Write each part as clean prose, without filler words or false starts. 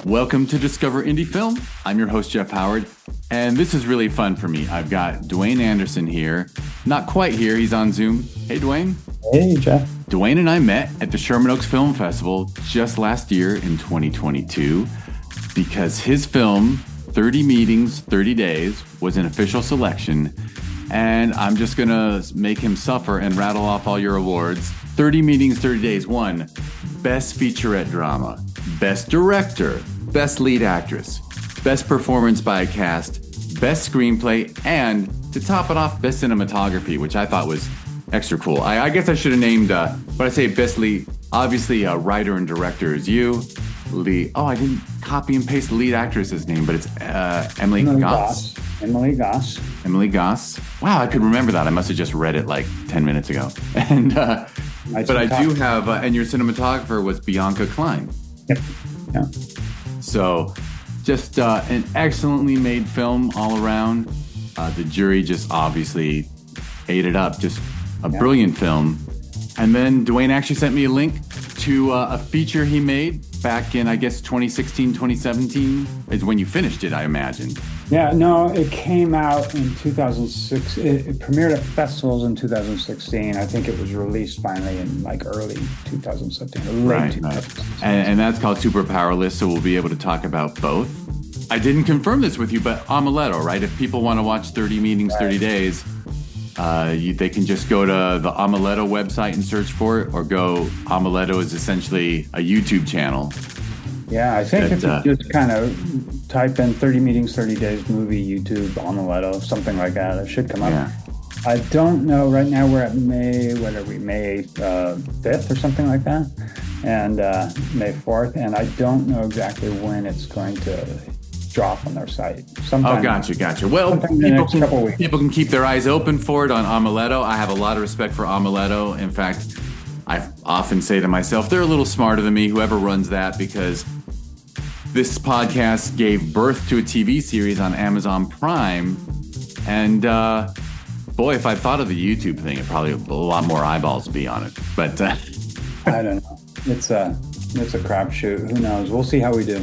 Welcome to Discover Indie Film. I'm your host, Jeff Howard, and this is really fun for me. I've got Duane Andersen here. Not quite here, he's on Zoom. Hey, Duane. Hey, Jeff. Duane and I met at the Sherman Oaks Film Festival just last year in 2022 because his film, 30 Meetings, 30 Days, was an official selection, and I'm just going to make him suffer and rattle off all your awards. 30 Meetings, 30 Days won Best Featurette Drama, Best Director, Best Lead Actress, Best Performance by a Cast, Best Screenplay, and to top it off, Best Cinematography, which I thought was extra cool. I guess I should have named, when I say Best Lead, obviously writer and director is you. I didn't copy and paste the lead actress's name, but it's Emily Goss. Emily Goss. Emily Goss. Wow, I could remember that. I must have just read it like 10 minutes ago. And but I do have, and your cinematographer was Bianca Klein. Yep. Yeah. So just an excellently made film all around. The jury just obviously ate it up. Just a brilliant film. And then Duane actually sent me a link to a feature he made back in, I guess, 2016, 2017 is when you finished it, I imagine. Yeah, no, it came out in 2006. It premiered at festivals in 2016. I think it was released finally in like early 2017, or late 2016. And that's called Super Powerless, so we'll be able to talk about both. I didn't confirm this with you, but Omeletto, right? If people want to watch 30 Meetings, 30 Days, they can just go to the Omeletto website and search for it, or Omeletto is essentially a YouTube channel. Yeah, I think if you just kind of type in 30 Meetings, 30 Days movie, YouTube, Omeletto, something like that, it should come up. Yeah. I don't know, right now we're at May 5th or something like that, and May 4th, and I don't know exactly when it's going to drop on their site. Sometime, gotcha. Well, people can keep their eyes open for it on Omeletto. I have a lot of respect for Omeletto. In fact, I often say to myself, they're a little smarter than me, whoever runs that, because this podcast gave birth to a TV series on Amazon Prime. And boy, if I thought of the YouTube thing, it probably a lot more eyeballs to be on it. But I don't know. It's a crapshoot. Who knows? We'll see how we do.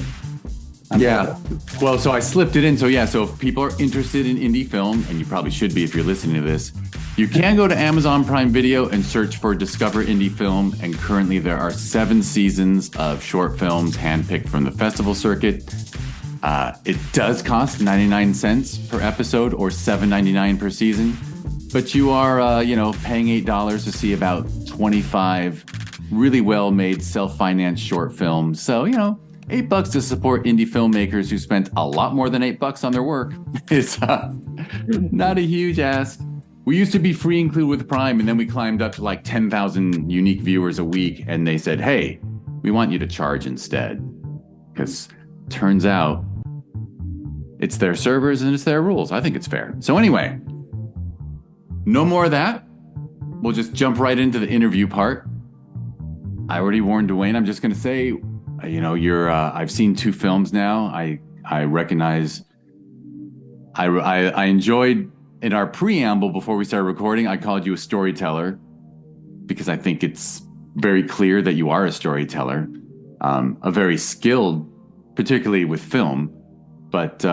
Well, so I slipped it in. So if people are interested in indie film, and you probably should be if you're listening to this, you can go to Amazon Prime Video and search for Discover Indie Film. And currently there are 7 seasons of short films handpicked from the festival circuit. It does cost 99 cents per episode or $7.99 per season. But you are, paying $8 to see about 25 really well-made self-financed short films. So, $8 to support indie filmmakers who spent a lot more than $8 on their work. It's not a huge ask. We used to be free included with Prime, and then we climbed up to like 10,000 unique viewers a week, and they said, hey, we want you to charge instead. Because turns out it's their servers and it's their rules. I think it's fair. So anyway, no more of that. We'll just jump right into the interview part. I already warned Duane. I'm just going to say, you're. I've seen 2 films now. I recognize. I enjoyed in our preamble before we started recording. I called you a storyteller because I think it's very clear that you are a storyteller, a very skilled, particularly with film. But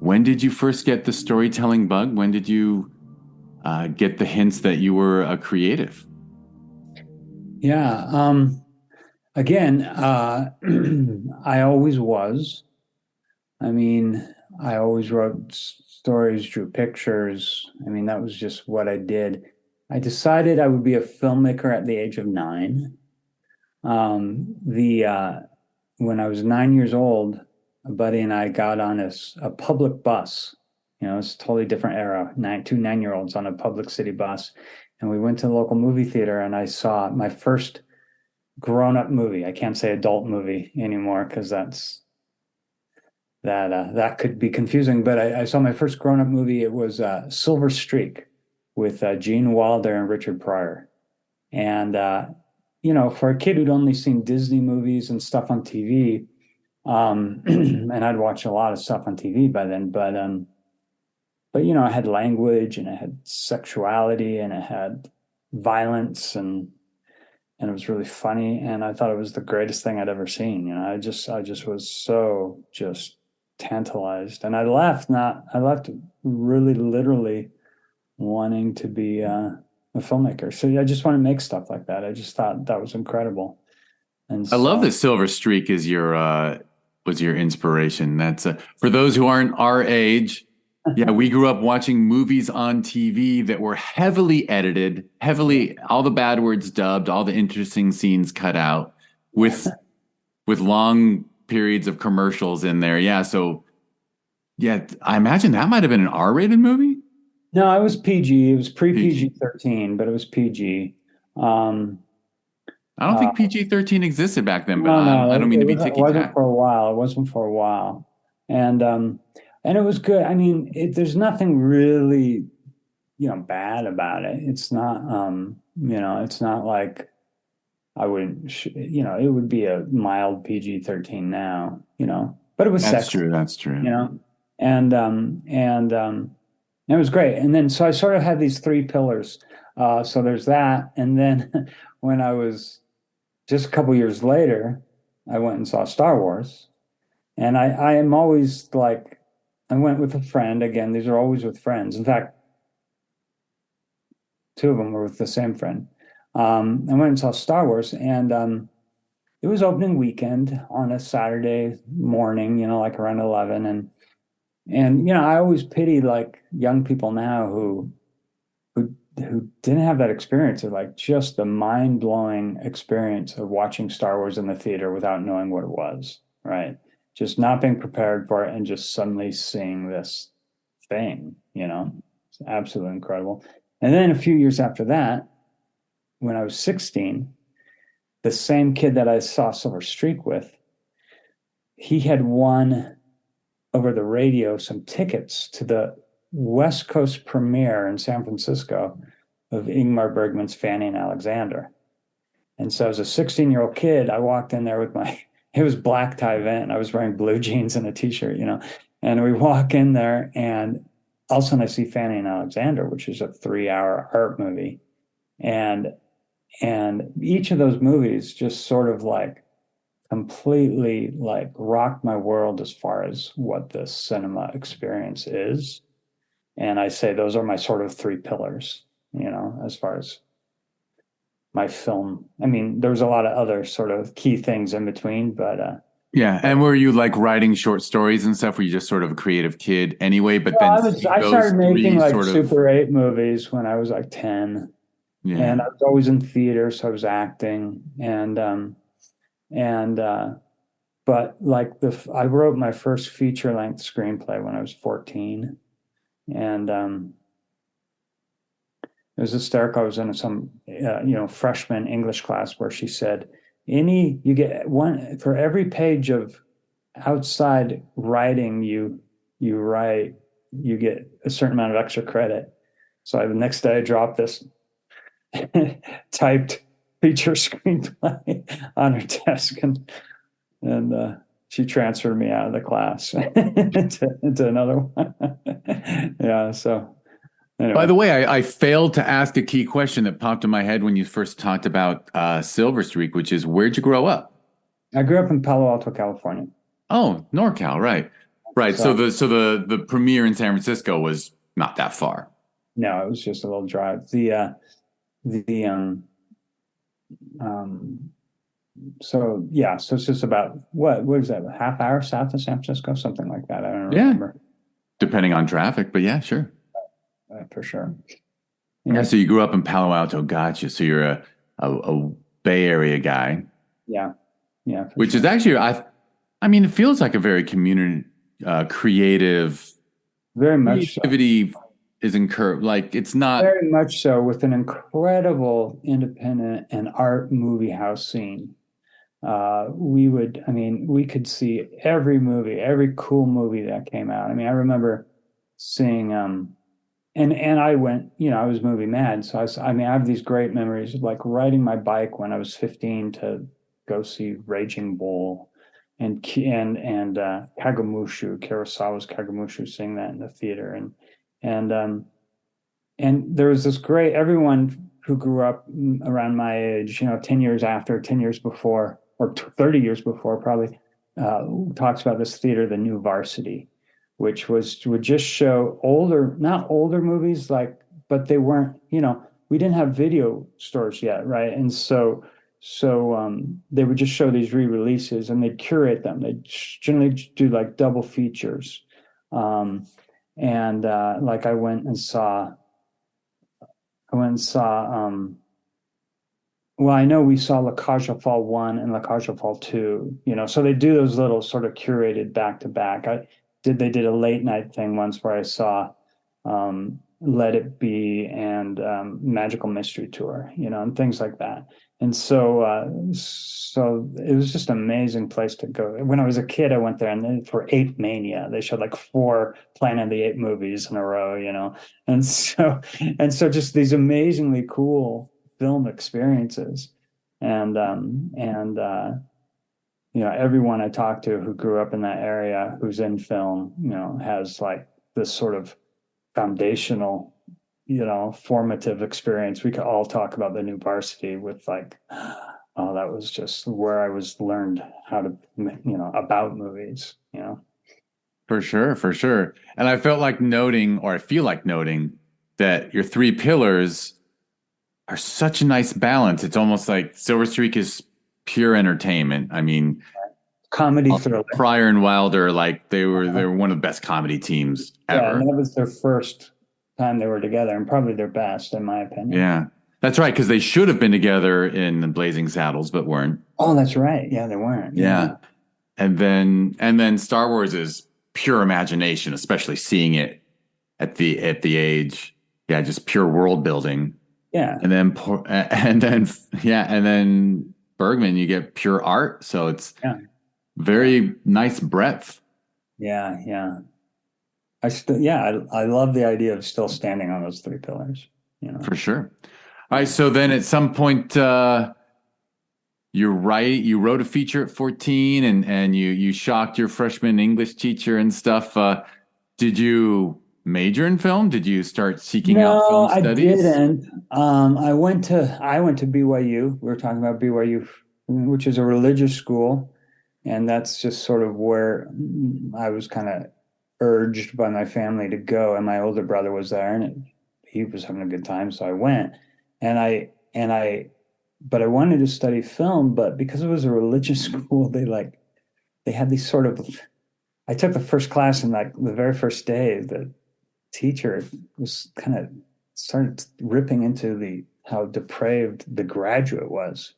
when did you first get the storytelling bug? When did you get the hints that you were a creative? Yeah. Again, I always was. I mean, I always wrote stories, drew pictures. I mean, that was just what I did. I decided I would be a filmmaker at the age of 9. When I was 9 years old, a buddy and I got on a public bus. It's a totally different era. 2 9-year-olds on a public city bus. And we went to the local movie theater, and I saw my first grown-up movie. I can't say adult movie anymore because that could be confusing. But I saw my first grown-up movie. It was Silver Streak with Gene Wilder and Richard Pryor. And for a kid who'd only seen Disney movies and stuff on TV, and I'd watched a lot of stuff on TV by then, but I had language, and I had sexuality, and I had violence, and and it was really funny, and I thought it was the greatest thing I'd ever seen. I just was so just tantalized, and I left really literally wanting to be a filmmaker. So I just want to make stuff like that. I just thought that was incredible. And I love so, that Silver Streak is your was your inspiration. That's for those who aren't our age. Yeah, we grew up watching movies on TV that were heavily edited, heavily all the bad words dubbed, all the interesting scenes cut out with long periods of commercials in there. Yeah, so yeah, I imagine that might have been an R-rated movie. no, it was PG. It was pre PG PG. 13, but it was PG. Um, I don't uh, think PG-13 existed back then, but no, no, I don't mean to be it ticky wasn't tack. for a while. It wasn't for a while, and it was good. I mean, there's nothing really, bad about it. It's not, it's not like I wouldn't, it would be a mild PG 13 now, but it was That's sexy, true. That's true. you know, and it was great. And then, so I sort of had these three pillars. So there's that. And then when I was just a couple years later, I went and saw Star Wars. And I am always like, I went with a friend. Again, these are always with friends. In fact, two of them were with the same friend. I went and saw Star Wars, and it was opening weekend on a Saturday morning, like around 11. And I always pity like young people now who didn't have that experience of like just the mind-blowing experience of watching Star Wars in the theater without knowing what it was, right? Just not being prepared for it and just suddenly seeing this thing. It's absolutely incredible. And then a few years after that, when I was 16, the same kid that I saw Silver Streak with, he had won over the radio some tickets to the West Coast premiere in San Francisco of Ingmar Bergman's Fanny and Alexander. And so as a 16-year-old kid, I walked in there with it was black tie event. I was wearing blue jeans and a t-shirt. And we walk in there, and all of a sudden I see Fanny and Alexander, which is a 3-hour art movie. And each of those movies just sort of like completely like rocked my world as far as what the cinema experience is. And I say those are my sort of three pillars, as far as my film. I mean, there's a lot of other sort of key things in between, but Yeah, and were you like writing short stories and stuff? Were you just sort of a creative kid anyway? But well, then seeing I those started making three like sort of Super 8 movies when I was like 10. And yeah. I was always in theater, so I was acting. And but like I wrote my first feature length screenplay when I was 14. And it was hysterical. I was in some, freshman English class where she said, you get one for every page of outside writing you write, you get a certain amount of extra credit. So the next day I dropped this typed feature screenplay on her desk, and she transferred me out of the class into another one. Yeah. So By anyway, the way, I failed to ask a key question that popped in my head when you first talked about Silver Streak, which is where'd you grow up? I grew up in Palo Alto, California. Oh, NorCal, right. Right. So So the premiere in San Francisco was not that far. no, it was just a little drive. The um so yeah, so it's just about what is that, a half hour south of San Francisco, something like that. I don't Yeah, remember depending on traffic, but yeah, sure. for sure. Yeah, Yeah, so you grew up in Palo Alto, gotcha. So you're a Bay Area guy, yeah, yeah, for which is sure. actually I mean, it feels like a very community creative Very much so. creativity is incurred. Like it's not. Very much so, with an incredible independent and art movie house scene. I mean, we could see every movie, every cool movie that came out. I mean, I remember seeing, and I went, I was movie mad. So I mean, I have these great memories of like riding my bike when I was 15 to go see Raging Bull and Kagamushu, Kurosawa's Kagamushu, seeing that in the theater. And there was this great, everyone who grew up around my age, 10 years after, 10 years before, or 30 years before, probably, talks about this theater, the New Varsity, which would just show not older movies, but they weren't, we didn't have video stores yet, right? And so they would just show these re-releases, and they'd curate them. They'd generally do like double features. And like I went and saw, well, I know we saw La Cage aux Folles 1 and La Cage aux Folles 2, so they do those little sort of curated back to back. They did a late night thing once where I saw Let It Be and Magical Mystery Tour, and things like that. And so it was just an amazing place to go. When I was a kid, I went there, and then for Ape Mania, they showed like 4 Planet of the Apes movies in a row, and so just these amazingly cool film experiences, and everyone I talked to who grew up in that area, who's in film, has like this sort of foundational, formative experience. We could all talk about the New Varsity with like, oh, that was just where I learned how to, about movies, For sure, for sure. And I feel like noting that your 3 pillars are such a nice balance. It's almost like Silver Streak is pure entertainment. I mean, comedy thriller. Pryor and Wilder, like they were one of the best comedy teams ever. Yeah, and that was their first time they were together, and probably their best, in my opinion. Yeah, that's right, because they should have been together in Blazing Saddles, but weren't. Oh, that's right. Yeah, they weren't. Yeah. And then Star Wars is pure imagination, especially seeing it at the age. Yeah, just pure world building. Yeah. And then Bergman, you get pure art. So it's very nice breadth. Yeah, yeah. I love the idea of still standing on those 3 pillars. For sure. All right. So then at some point, you wrote a feature at 14, and you shocked your freshman English teacher and stuff. Did you major in film? Did you start seeking out film studies? No, I didn't. I went to BYU. We were talking about BYU, which is a religious school, and that's just sort of where I was kind of urged by my family to go. And my older brother was there, and he was having a good time, so I went. But I wanted to study film, but because it was a religious school, they had these sort of. I took the first class, and like the very first day, the teacher was kind of started ripping into how depraved The Graduate was.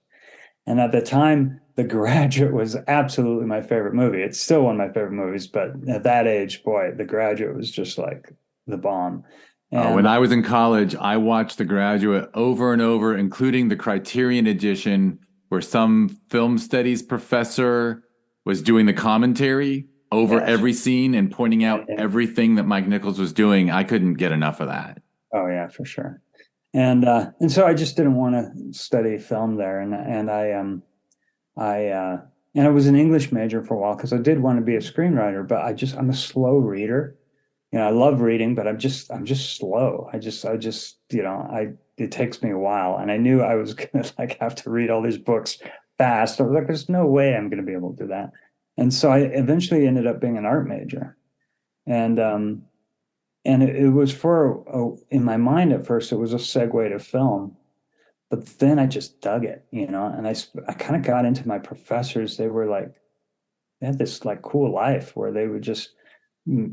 And at the time, The Graduate was absolutely my favorite movie. It's still one of my favorite movies, but at that age, boy, The Graduate was just like the bomb. And when I was in college, I watched The Graduate over and over, including the Criterion edition, where some film studies professor was doing the commentary over every scene and pointing out everything that Mike Nichols was doing. I couldn't get enough of that. Oh yeah, for sure. And so I just didn't want to study film there, and I was an English major for a while because I did want to be a screenwriter, but I'm a slow reader. I love reading, but I'm just slow. It takes me a while, and I knew I was gonna have to read all these books fast. I was like, there's no way I'm gonna be able to do that. And so I eventually ended up being an art major, and it was in my mind at first, it was a segue to film, but then I just dug it, and I kind of got into my professors. They had this cool life where they would just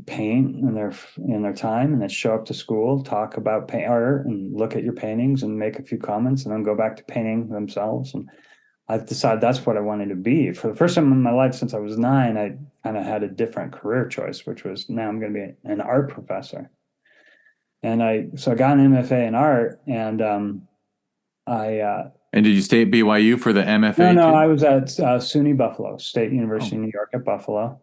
paint in their time, and then show up to school, talk about art, and look at your paintings and make a few comments, and then go back to painting themselves. And I've decided that's what I wanted to be. For the first time in my life since I was 9, I kind of had a different career choice, which was now I'm going to be an art professor. And so I got an MFA in art, and And did you stay at BYU for the MFA? No, I was at SUNY Buffalo, State University of New York at Buffalo.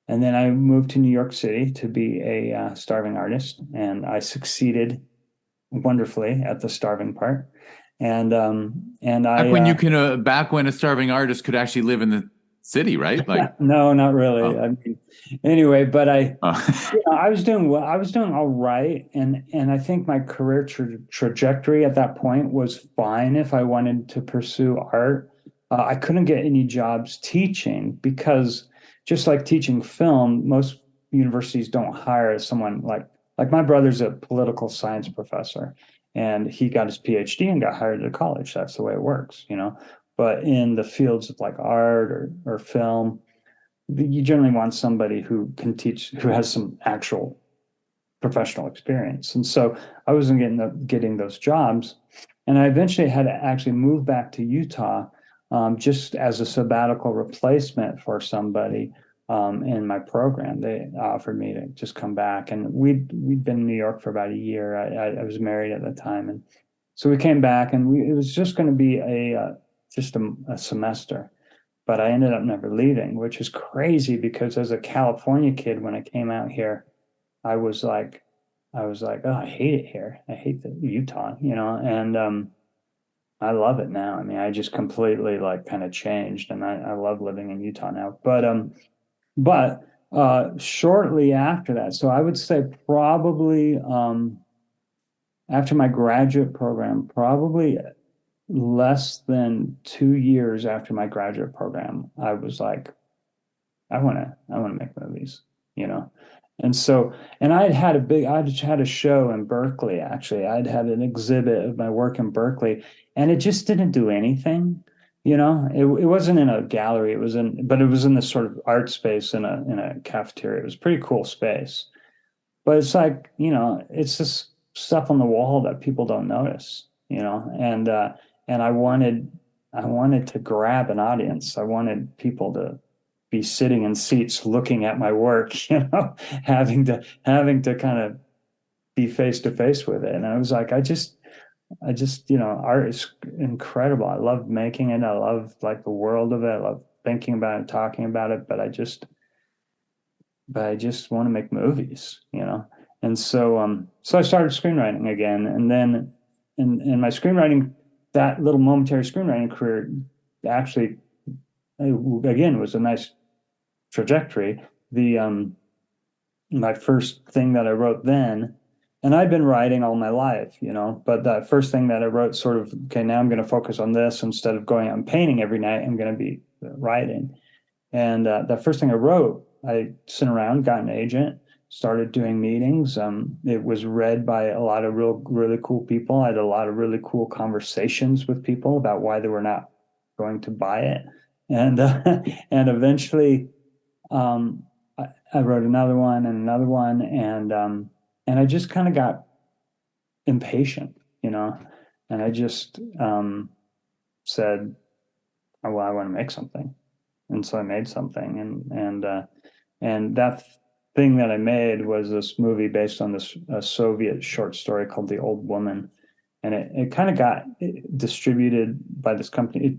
And then I moved to New York City to be a starving artist, and I succeeded wonderfully at the starving part. And back when a starving artist could actually live in the city, right? Like, No, not really. oh, I mean, anyway, but oh. I was doing well. I was doing all right, and I think my career trajectory at that point was fine if I wanted to pursue art. I couldn't get any jobs teaching because just like teaching film, most universities don't hire someone like my brother's a political science professor, and he got his PhD and got hired at a college. That's the way it works, you know. But in the fields of like art or film, you generally want somebody who can teach, who has some actual professional experience. And so I wasn't getting those jobs. And I eventually had to actually move back to Utah just as a sabbatical replacement for somebody in my program. They offered me to just come back. And we'd been in New York for about a year. I was married at the time. And so we came back and it was just going to be just a semester. But I ended up never leaving, which is crazy because as a California kid, when I came out here, I was like, oh, I hate it here. I hate the Utah, you know, and I love it now. I mean, I just completely like kind of changed, and I love living in Utah now. But shortly after that, so I would say probably after my graduate program, probably less than 2 years after my graduate program, I was like, I want to make movies, you know. And so, and I'd had a show in Berkeley, actually. I'd had an exhibit of my work in Berkeley, and it just didn't do anything, you know. It wasn't in a gallery, but it was in this sort of art space in a cafeteria. It was a pretty cool space. But it's like, you know, it's just stuff on the wall that people don't notice, you know, and I wanted to grab an audience. I wanted people to be sitting in seats looking at my work, you know, having to kind of be face to face with it. And I was like, I just, you know, art is incredible. I love making it. I love like the world of it. I love thinking about it, talking about it, but I just want to make movies, you know? And so I started screenwriting again. And then in my screenwriting, that little momentary screenwriting career actually, again, was a nice trajectory. My first thing that I wrote then, and I'd been writing all my life, you know, but that first thing that I wrote sort of, okay, now I'm going to focus on this instead of going out and painting every night, I'm going to be writing. And the first thing I wrote, I sent around, got an agent, started doing meetings. It was read by a lot of really cool people. I had a lot of really cool conversations with people about why they were not going to buy it. And and eventually, I wrote another one and another one, and I just kind of got impatient, you know, and I just said, oh, well, I want to make something. And so I made something, and that thing that I made was this movie based on this Soviet short story called The Old Woman, and it kind of got distributed by this company.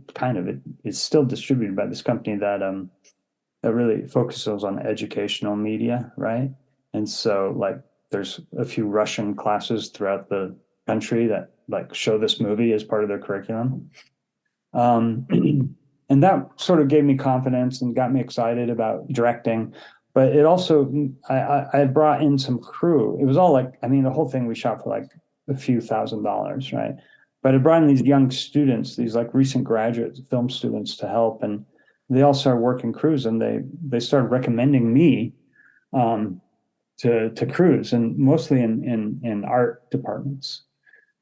It's still distributed by this company that really focuses on educational media, right? And so like there's a few Russian classes throughout the country that like show this movie as part of their curriculum. And that sort of gave me confidence and got me excited about directing. But it also, I had brought in some crew. It was all like, I mean, the whole thing we shot for like a few $1,000s, right? But I brought in these young students, these like recent graduate film students to help, and they all started working crews, and they started recommending me to crews, and mostly in art departments.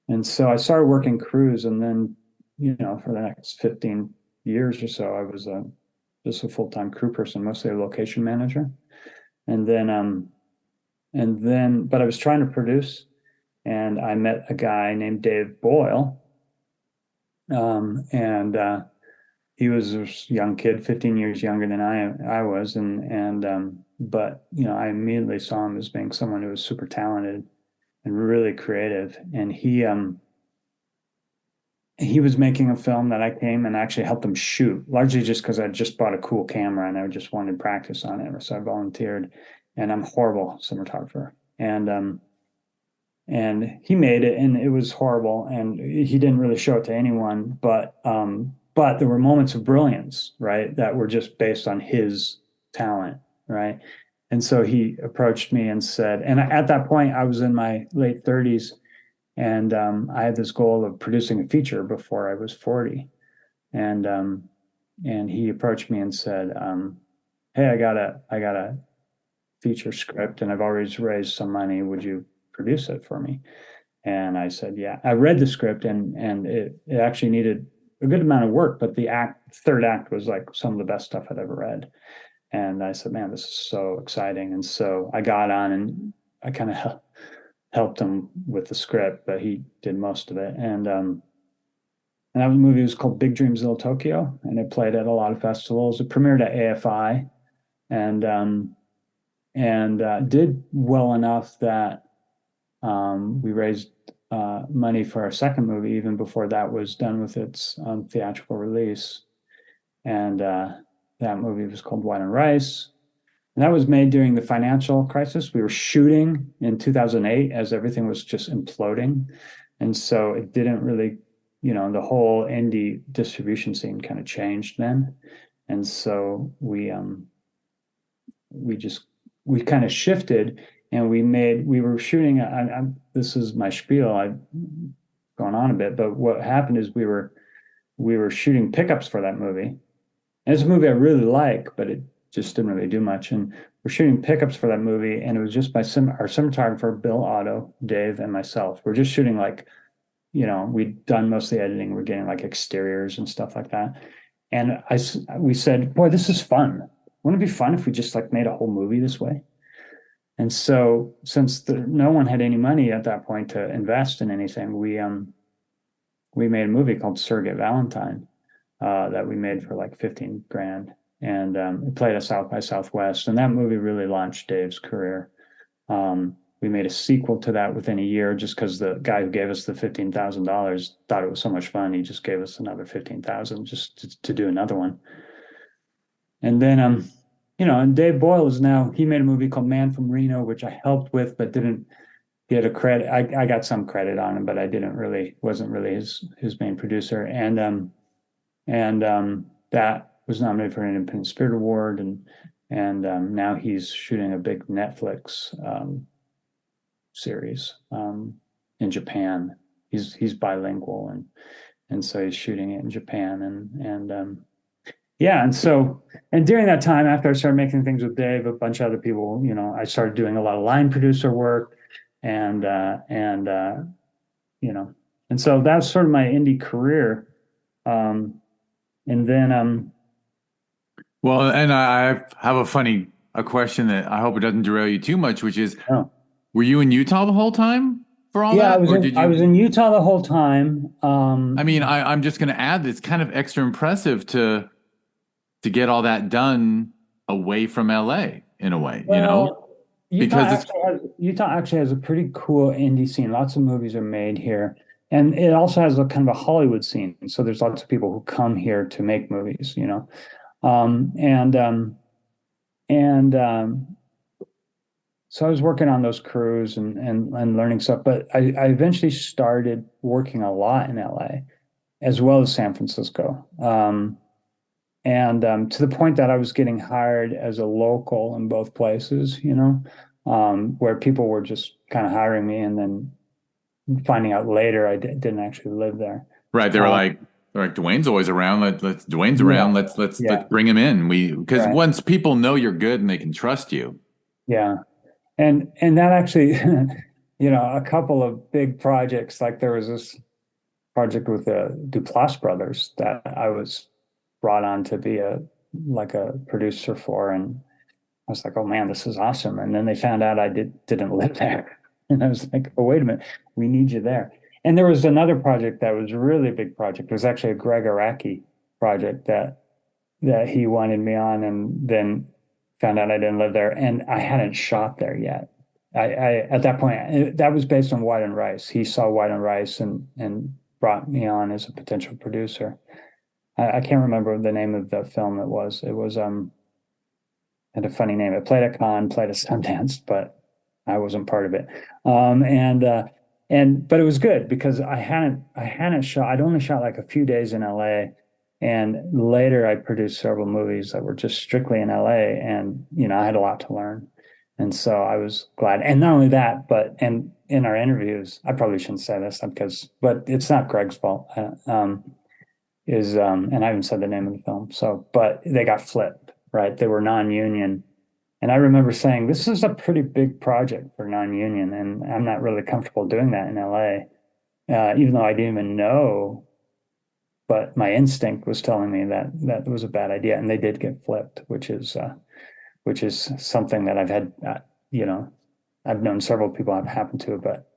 And so I started working crews, and then, you know, for the next 15 years or so, I was just a full-time crew person, mostly a location manager. And then, but I was trying to produce, and I met a guy named Dave Boyle, and he was a young kid, 15 years younger than I was, but you know, I immediately saw him as being someone who was super talented and really creative, and he was making a film that I came and actually helped him shoot, largely just because I just bought a cool camera and I just wanted practice on it. So I volunteered, and I'm a horrible cinematographer. And he made it, and it was horrible, and he didn't really show it to anyone. But but there were moments of brilliance, right, that were just based on his talent, right? And so he approached me and said, and at that point, I was in my late 30s, and I had this goal of producing a feature before I was 40. And he approached me and said, "Hey, I got a feature script, and I've already raised some money. Would you produce it for me?" And I said, "Yeah." I read the script, and it actually needed a good amount of work, but the third act was like some of the best stuff I'd ever read. And I said, "Man, this is so exciting." And so I got on and I kind of helped him with the script, but he did most of it. And that movie was called Big Dreams Little Tokyo, and it played at a lot of festivals. It premiered at AFI, and did well enough that we raised money for our second movie even before that was done with its theatrical release. And that movie was called Wine and Rice. And that was made during the financial crisis. We were shooting in 2008 as everything was just imploding. And so it didn't really, the whole indie distribution scene kind of changed then. And so we kind of shifted, and we were shooting. This is my spiel. I've gone on a bit, but what happened is we were shooting pickups for that movie. And it's a movie I really like, but it just didn't really do much. And we're shooting pickups for that movie, and it was just by our cinematographer, Bill Otto, Dave, and myself. We're just shooting like, we'd done most of the editing. We're getting like exteriors and stuff like that. And we said, boy, this is fun. Wouldn't it be fun if we just like made a whole movie this way? And so since no one had any money at that point to invest in anything, we made a movie called Surrogate Valentine that we made for like 15 grand. And it played at South by Southwest. And that movie really launched Dave's career. We made a sequel to that within a year just because the guy who gave us the $15,000 thought it was so much fun. He just gave us another 15,000 just to do another one. And then, and Dave Boyle he made a movie called Man from Reno, which I helped with, but didn't get a credit. I got some credit on him, but I wasn't really his main producer. And that was nominated for an Independent Spirit Award. And now he's shooting a big Netflix series in Japan. He's bilingual, and so he's shooting it in Japan. And during that time, after I started making things with Dave, a bunch of other people, I started doing a lot of line producer work, and so that's sort of my indie career. And then, well, and I have a question that I hope it doesn't derail you too much, which is, were you in Utah the whole time for all that? I was in Utah the whole time. I mean, I'm just going to add that it's kind of extra impressive to get all that done away from LA in a way, because Utah actually has a pretty cool indie scene. Lots of movies are made here, and it also has a kind of a Hollywood scene. So there's lots of people who come here to make movies, so I was working on those crews and learning stuff, but I eventually started working a lot in LA as well as San Francisco. To the point that I was getting hired as a local in both places, where people were just kind of hiring me and then finding out later I didn't actually live there. Right. They were like, Duane's always around. Duane's around. Let's bring him in. Because once people know you're good and they can trust you. Yeah. And that actually, a couple of big projects, like there was this project with the Duplass brothers that I was brought on to be a producer for, and I was like, oh man, this is awesome. And then they found out I didn't live there, and I was like, oh wait a minute, we need you there. And there was another project that was a really big project. It was actually a Greg Araki project that he wanted me on, and then found out I didn't live there, and I hadn't shot there yet. I at that point, that was based on White and Rice. He saw White and Rice and brought me on as a potential producer. I can't remember the name of the film it was. It was had a funny name. It played at Cannes, played at Sundance, but I wasn't part of it. But it was good because I hadn't shot. I'd only shot like a few days in LA, And later I produced several movies that were just strictly in LA, and I had a lot to learn. And so I was glad. And not only that, but and in our interviews, I probably shouldn't say this because, but it's not Greg's fault. And I haven't said the name of the film. So, but they got flipped, right? They were non-union. And I remember saying, this is a pretty big project for non-union, and I'm not really comfortable doing that in LA, even though I didn't even know, but my instinct was telling me that that was a bad idea, and they did get flipped, which is something that I've had, I've known several people have happened to, but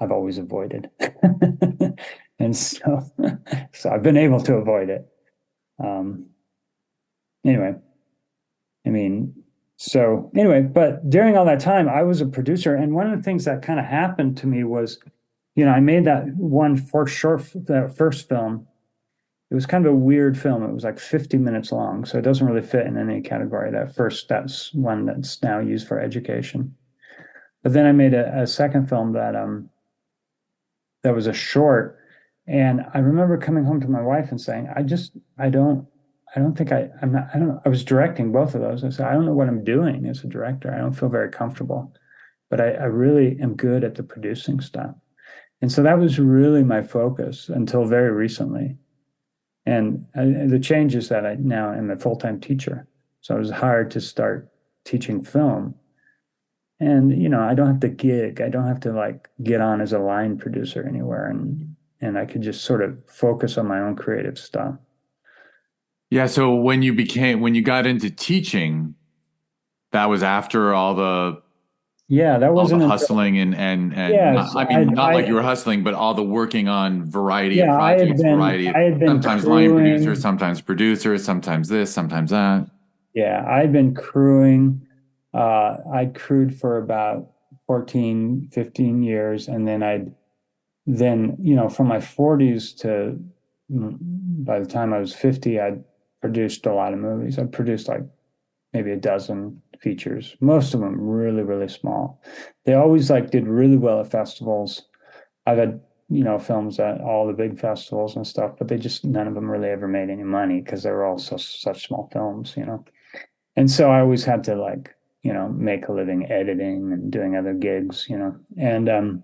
I've always avoided. And so I've been able to avoid it. Um, anyway, I mean, so anyway, but during all that time, I was a producer. And one of the things that kind of happened to me was, I made that first film. It was kind of a weird film. It was like 50 minutes long. So it doesn't really fit in any category. That's one that's now used for education. But then I made a second film that was a short. And I remember coming home to my wife and saying, I don't think I'm not, I don't know. I was directing both of those. I said, I don't know what I'm doing as a director. I don't feel very comfortable, but I really am good at the producing stuff. And so that was really my focus until very recently. And the change is that I now am a full-time teacher. So I was hired to start teaching film. And, I don't have to gig. I don't have to like get on as a line producer anywhere. And I could just sort of focus on my own creative stuff. Yeah, so when you got into teaching, that was after That all the wasn't hustling and yes, I mean not like you were hustling, but all the working on variety of yeah, projects, variety of I had been sometimes line producer, crewing. sometimes producer, sometimes this, sometimes that. Yeah, I had been crewing. I crewed for about 14, 15 years. And then from my 40s to by the time I was 50, I'd produced a lot of movies. I produced like maybe a dozen features, most of them really, really small. They always like did really well at festivals. I've had, films at all the big festivals and stuff, but none of them really ever made any money because they were all such small films. And so I always had to like, make a living editing and doing other gigs. And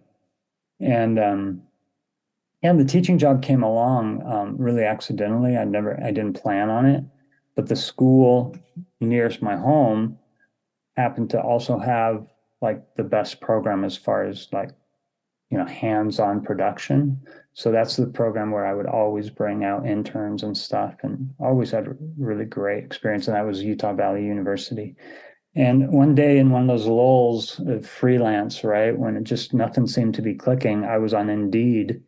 the teaching job came along really accidentally. I didn't plan on it, but the school nearest my home happened to also have like the best program as far as like, hands-on production. So that's the program where I would always bring out interns and stuff, and always had a really great experience. And that was Utah Valley University. And one day in one of those lulls of freelance, right, when it just nothing seemed to be clicking, I was on Indeed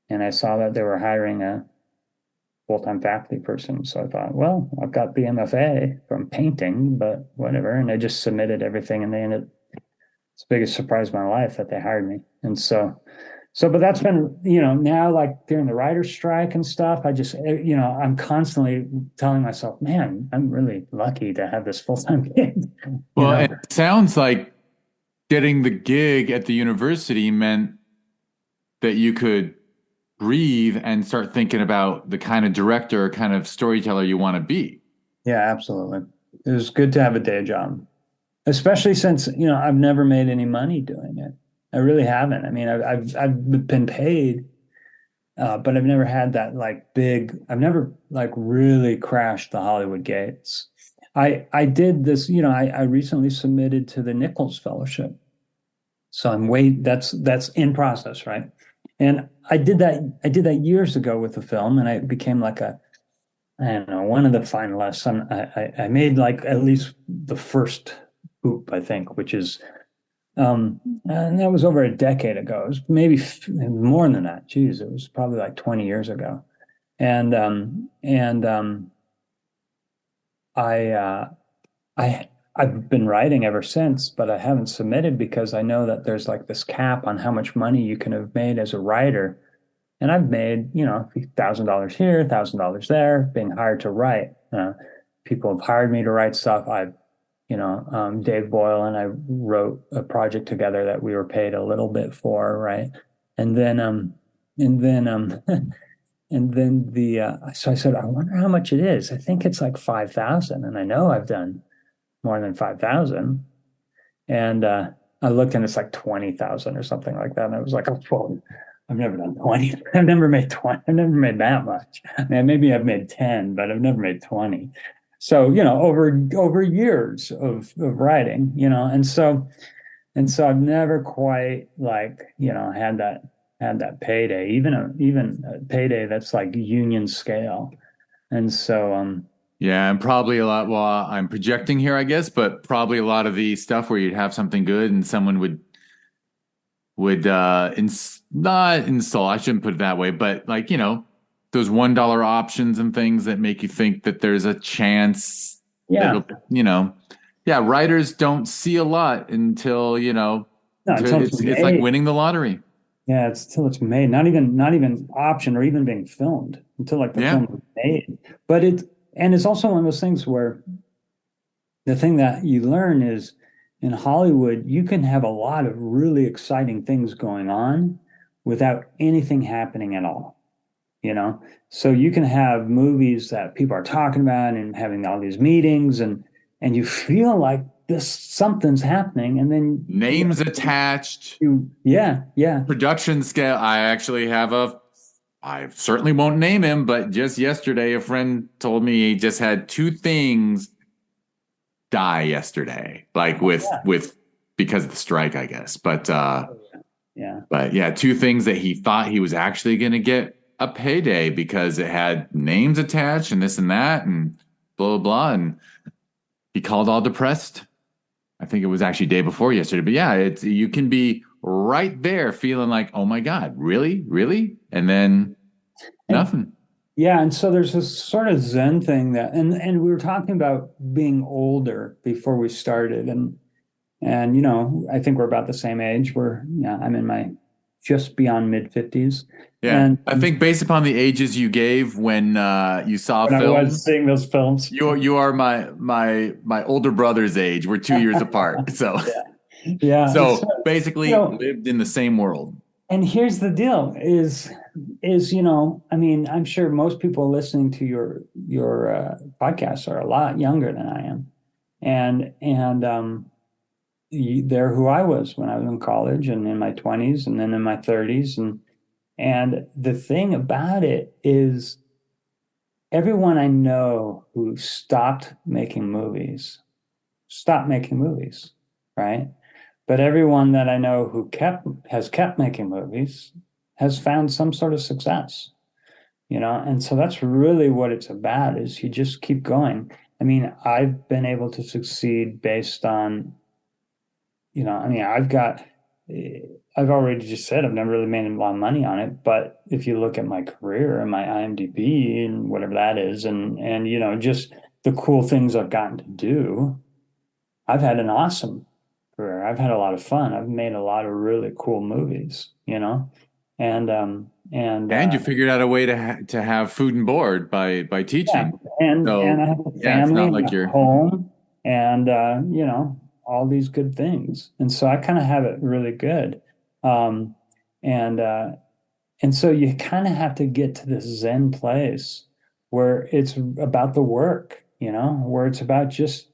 and I saw that they were hiring a full-time faculty person. So I thought, well, I've got the MFA from painting, but whatever. And I just submitted everything, and it's the biggest surprise of my life that they hired me. And but that's been, now like during the writer's strike and stuff, I'm constantly telling myself, man, I'm really lucky to have this full-time gig. Well, it sounds like getting the gig at the university meant that you could breathe and start thinking about the kind of director, kind of storyteller you want to be. Yeah, absolutely. It was good to have a day job, especially since, I've never made any money doing it. I really haven't. I mean, I've been paid, but I've never had that like big. I've never like really crashed the Hollywood gates. I did this. I recently submitted to the Nichols Fellowship, so that's in process, right? And I did that. I did that years ago with a film, and I became like I don't know, one of the finalists. I made like at least the first hoop, I think, which is and that was over a decade ago. It was maybe more than that. Geez, it was probably like 20 years ago. And I I've been writing ever since, but I haven't submitted because I know that there's like this cap on how much money you can have made as a writer. And I've made, $1,000 here, $1,000 there, being hired to write. People have hired me to write stuff. Dave Boyle and I wrote a project together that we were paid a little bit for, right? And then then so I said, I wonder how much it is. I think it's like 5,000. And I know I've done more than 5,000. And I looked and it's like 20,000 or something like that. And I was like, oh, well, I've never done 20. I've never made 20. I've never made that much. I mean, maybe I've made 10, but I've never made 20. So, over years of writing, and so I've never quite like, had that payday, even a payday that's like union scale. And so Yeah, and probably a lot. Well, I'm projecting here, I guess, but probably a lot of the stuff where you'd have something good and someone would not install. I shouldn't put it that way, but like those $1 options and things that make you think that there's a chance that yeah. yeah, writers don't see a lot until No, until it's it's like made. winning the lottery. Yeah, it's till it's made. Not even option or even being filmed until like the Yeah. film is made. But it's also one of those things where the thing that you learn is in Hollywood, you can have a lot of really exciting things going on without anything happening at all, you know? So you can have movies that people are talking about and having all these meetings and you feel like this something's happening and then Names attached, yeah, yeah. production scale. I certainly won't name him, but just yesterday, a friend told me he just had two things die yesterday, like Yeah. with because of the strike, I guess. Yeah. But yeah, two things that he thought he was actually going to get a payday because it had names attached and this and that and blah blah blah, and he called all depressed. I think it was actually day before yesterday, but yeah, it's you can be right there feeling like, oh my God, really, really, and then And nothing. yeah, and so there's this sort of Zen thing and we were talking about being older before we started, and I think we're about the same age. I'm in my just beyond mid 50s, Yeah, and I think based upon the ages you gave when you saw when I was films, seeing those films, you are my older brother's age. We're 2 years apart, so yeah, yeah, so basically know, lived in the same world. and here's the deal: is I mean, I'm sure most people listening to your podcasts are a lot younger than I am, and they're who I was when I was in college and in my 20s and then in my 30s. And the thing about it is everyone I know who stopped making movies, right? But everyone that I know who has kept making movies has found some sort of success, and so that's really what it's about is you just keep going. I mean, I've been able to succeed based on I mean, I've already just said I've never really made a lot of money on it, but if you look at my career and my IMDb and whatever that is, and just the cool things I've gotten to do, I've had an awesome career. I've had a lot of fun. I've made a lot of really cool movies, and And you figured out a way to have food and board by yeah, teaching. and I So have a yeah, it's family not and like a you're. home, and all these good things, and so I kind of have it really good, um, and uh, and so you kind of have to get to this Zen place where it's about the work, where it's about just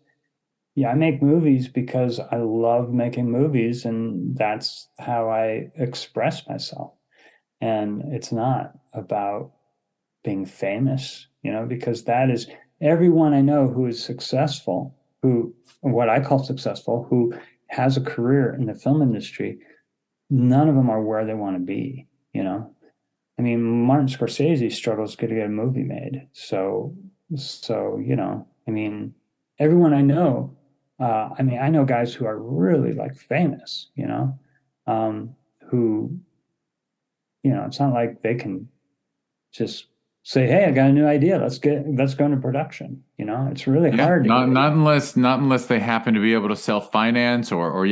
yeah, I make movies because I love making movies, and that's how I express myself, and it's not about being famous, because that is everyone I know who is successful, who what I call successful, who has a career in the film industry, none of them are where they want to be. I mean, Martin Scorsese struggles to get a movie made. So, I mean, everyone I know, I mean, I know guys who are really like famous, who, it's not like they can just say, "Hey, I got a new idea. Let's go into production." It's really Yeah, hard to get. not unless they happen to be able to self finance or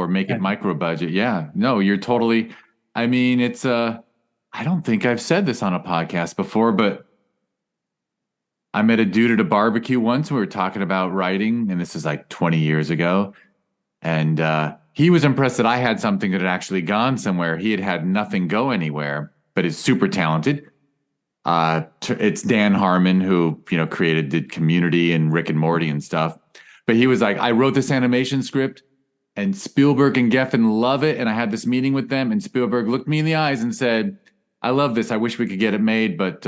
make it micro budget. Yeah, no, you're totally. I mean, it's I don't think I've said this on a podcast before, but I met a dude at a barbecue once. We were talking about writing, and this is like 20 years ago. And he was impressed that I had something that had actually gone somewhere. He had had nothing go anywhere, but is super talented. It's Dan Harmon who, did Community and Rick and Morty and stuff. But he was like, I wrote this animation script and Spielberg and Geffen love it. And I had this meeting with them and Spielberg looked me in the eyes and said, I love this. I wish we could get it made, but,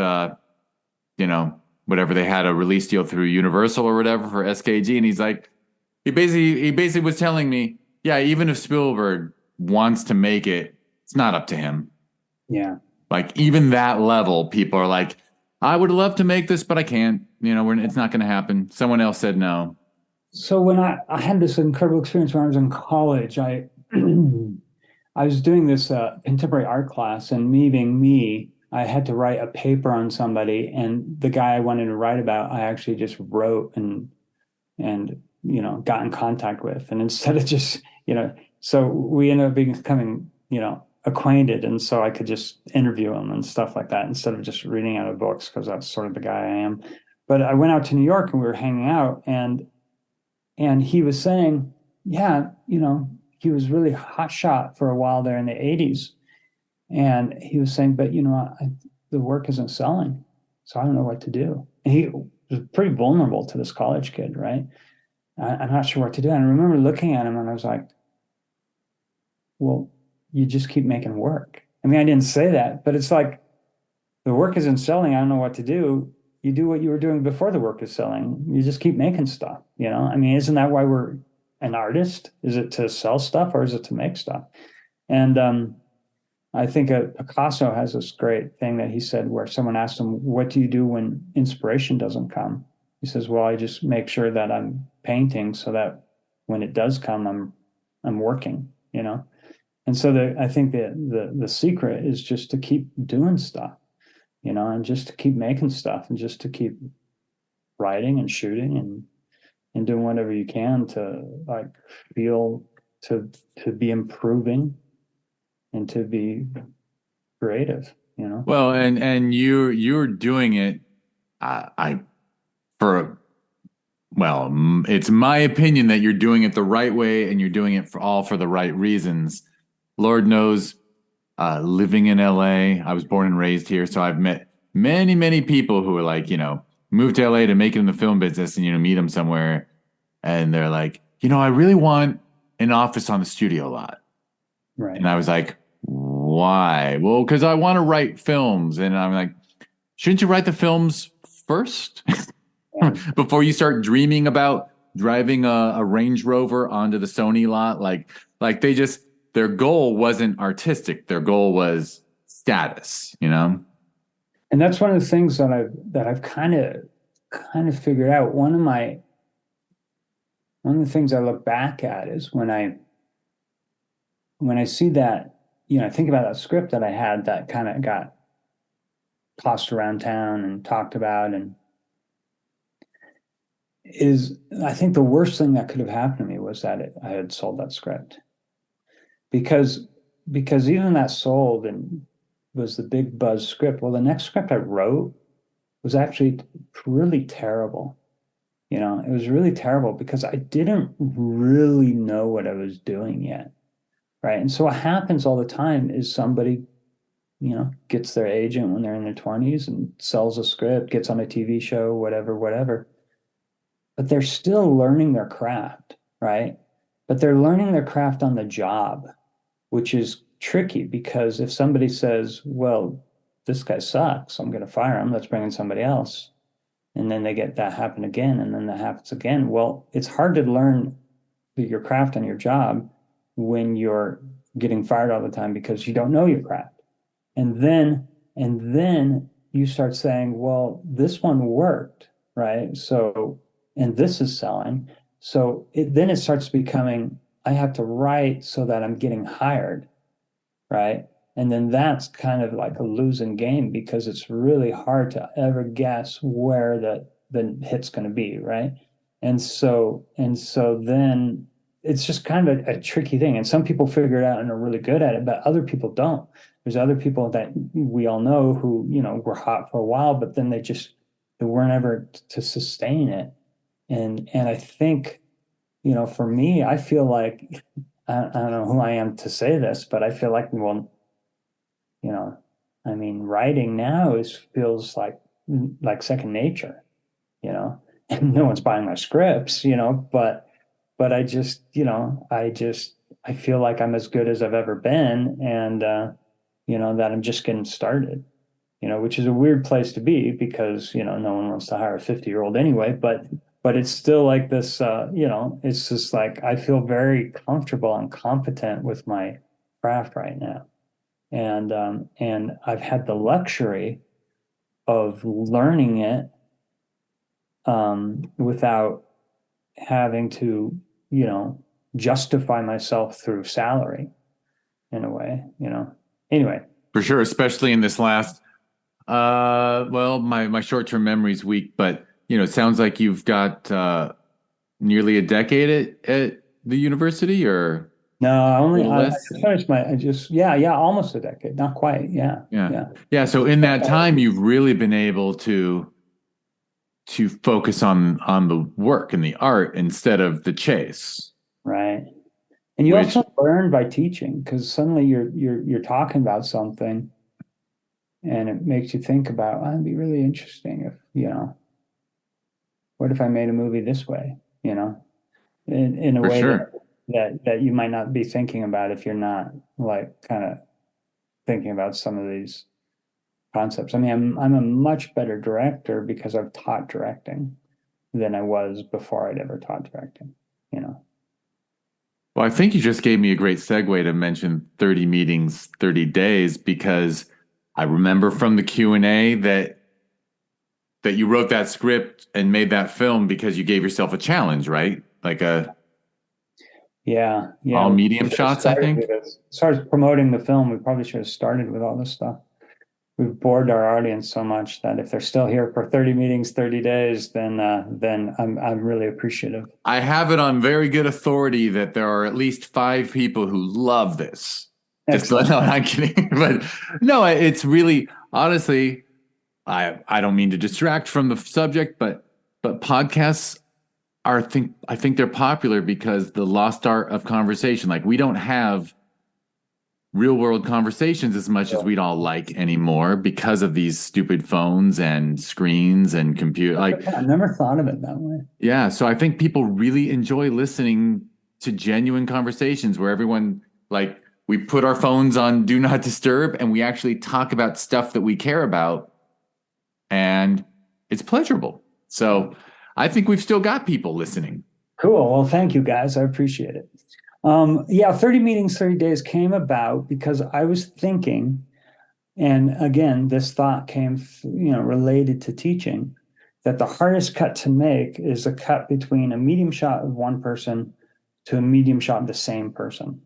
whatever, they had a release deal through Universal or whatever for SKG. And he's like, he basically was telling me, yeah, even if Spielberg wants to make it, it's not up to him. Yeah. Like even that level, people are like, I would love to make this, but I can't. It's not going to happen. Someone else said no. So when I had this incredible experience when I was in college, I I was doing this contemporary art class, and me being me, I had to write a paper on somebody, and the guy I wanted to write about, I actually just wrote and got in contact with, and instead of just so we ended up becoming acquainted, and so I could just interview him and stuff like that instead of just reading out of books because that's sort of the guy I am. But I went out to New York and we were hanging out, and he was saying, yeah, he was really hot shot for a while there in the 80s. And he was saying, but the work isn't selling. So I don't know what to do. And he was pretty vulnerable to this college kid, right? I'm not sure what to do. And I remember looking at him and I was like, well, you just keep making work. I mean, I didn't say that, but it's like the work isn't selling. I don't know what to do. You do what you were doing before the work is selling. You just keep making stuff, I mean, isn't that why we're an artist? Is it to sell stuff or is it to make stuff? And I think Picasso has this great thing that he said where someone asked him, what do you do when inspiration doesn't come? He says, well, I just make sure that I'm painting so that when it does come, I'm working, And so I think the secret is just to keep doing stuff, and just to keep making stuff and just to keep writing and shooting and doing whatever you can to feel to be improving and to be creative, Well, and you're doing it. It's my opinion that you're doing it the right way and you're doing it for the right reasons. Lord knows, living in LA, I was born and raised here, so I've met many, many people who are like, moved to LA to make it in the film business and, meet them somewhere. And they're like, I really want an office on the studio lot. Right. And I was like, why? Well, because I want to write films. And I'm like, shouldn't you write the films first before you start dreaming about driving a Range Rover onto the Sony lot? Like their goal wasn't artistic. Their goal was status, And that's one of the things that I've kind of figured out. One of the things I look back at is when I see that, I think about that script that I had that kind of got tossed around town and talked about, and I think the worst thing that could have happened to me was that I had sold that script, because even that sold and was the big buzz script. Well, the next script I wrote was actually really terrible. It was really terrible because I didn't really know what I was doing yet. Right. And so what happens all the time is somebody, gets their agent when they're in their 20s and sells a script, gets on a TV show, whatever. But they're still learning their craft, right? But they're learning their craft on the job, which is tricky because if somebody says, well, this guy sucks, I'm going to fire him, let's bring in somebody else. And then they get that happen again, and then that happens again. Well, it's hard to learn your craft on your job when you're getting fired all the time because you don't know your craft. And then you start saying, well, this one worked, right? So, and this is selling. So then it starts becoming, I have to write so that I'm getting hired, right? And then that's kind of like a losing game because it's really hard to ever guess where the hit's going to be, right? And so then it's just kind of a tricky thing. And some people figure it out and are really good at it, but other people don't. There's other people that we all know who, were hot for a while, but then they weren't ever to sustain it. And I think, for me, I feel like, I don't know who I am to say this, but I feel like, well, I mean, writing now feels like second nature, you know. And no one's buying my scripts, but I just, I feel like I'm as good as I've ever been, and that I'm just getting started, which is a weird place to be because, no one wants to hire a 50-year-old anyway, but it's still like this, it's just like I feel very comfortable and competent with my craft right now. And I've had the luxury of learning it without having to, justify myself through salary in a way. Anyway. For sure, especially in this last well, my short-term memory's weak, but it sounds like you've got nearly a decade at the university, or No, a little I less. just finished yeah, almost a decade, not quite. Yeah, Yeah. yeah. Yeah, so in that time you've really been able to focus on the work and the art instead of the chase. Right. And you Which also learn by teaching because suddenly you're talking about something and it makes you think about, oh, it'd be really interesting if, what if I made a movie this way, in a for way sure. that you might not be thinking about if you're not like kind of thinking about some of these concepts. I mean, I'm a much better director because I've taught directing than I was before I'd ever taught directing. Well, I think you just gave me a great segue to mention 30 meetings, 30 days, because I remember from the Q&A that you wrote that script and made that film because you gave yourself a challenge, right? Like Yeah, all yeah. medium shots, I think. As far as promoting the film, we probably should have started with all this stuff. We've bored our audience so much that if they're still here for 30 meetings, 30 days, then I'm really appreciative. I have it on very good authority that there are at least 5 people who love this. Just Excellent. no, I'm kidding. But no, it's really honestly, I don't mean to distract from the subject, but podcasts I think they're popular because the lost art of conversation. Like we don't have real world conversations as much as we'd all like anymore because of these stupid phones and screens and computer. Like, I never thought of it that way. yeah. So I think people really enjoy listening to genuine conversations where everyone, like, we put our phones on do not disturb and we actually talk about stuff that we care about, and it's pleasurable. So I think we've still got people listening. Cool. Well, thank you guys. I appreciate it. Yeah, 30 meetings, 30 days came about because I was thinking, and again, this thought came, related to teaching, that the hardest cut to make is a cut between a medium shot of one person to a medium shot of the same person.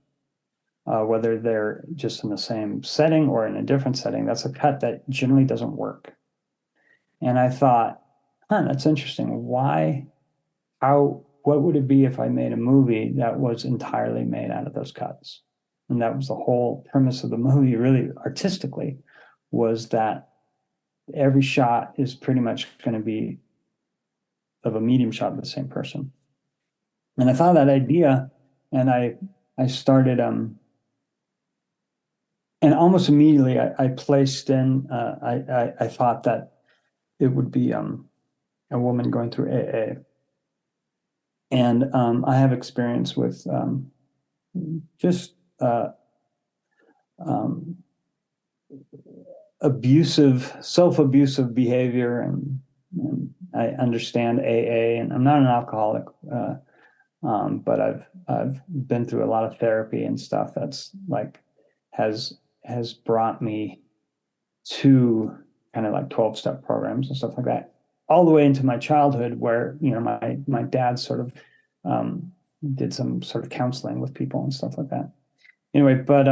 Whether they're just in the same setting or in a different setting, that's a cut that generally doesn't work. And I thought, that's interesting. What would it be if I made a movie that was entirely made out of those cuts? And that was the whole premise of the movie, really artistically, was that every shot is pretty much going to be of a medium shot of the same person. And I thought that idea, and I started, and almost immediately I placed in, I thought that it would be a woman going through AA. And I have experience with just self-abusive behavior, and I understand AA, and I'm not an alcoholic, but I've been through a lot of therapy and stuff that's like has brought me to kind of like 12-step programs and stuff like that, all the way into my childhood where, my dad sort of did some sort of counseling with people and stuff like that. Anyway, but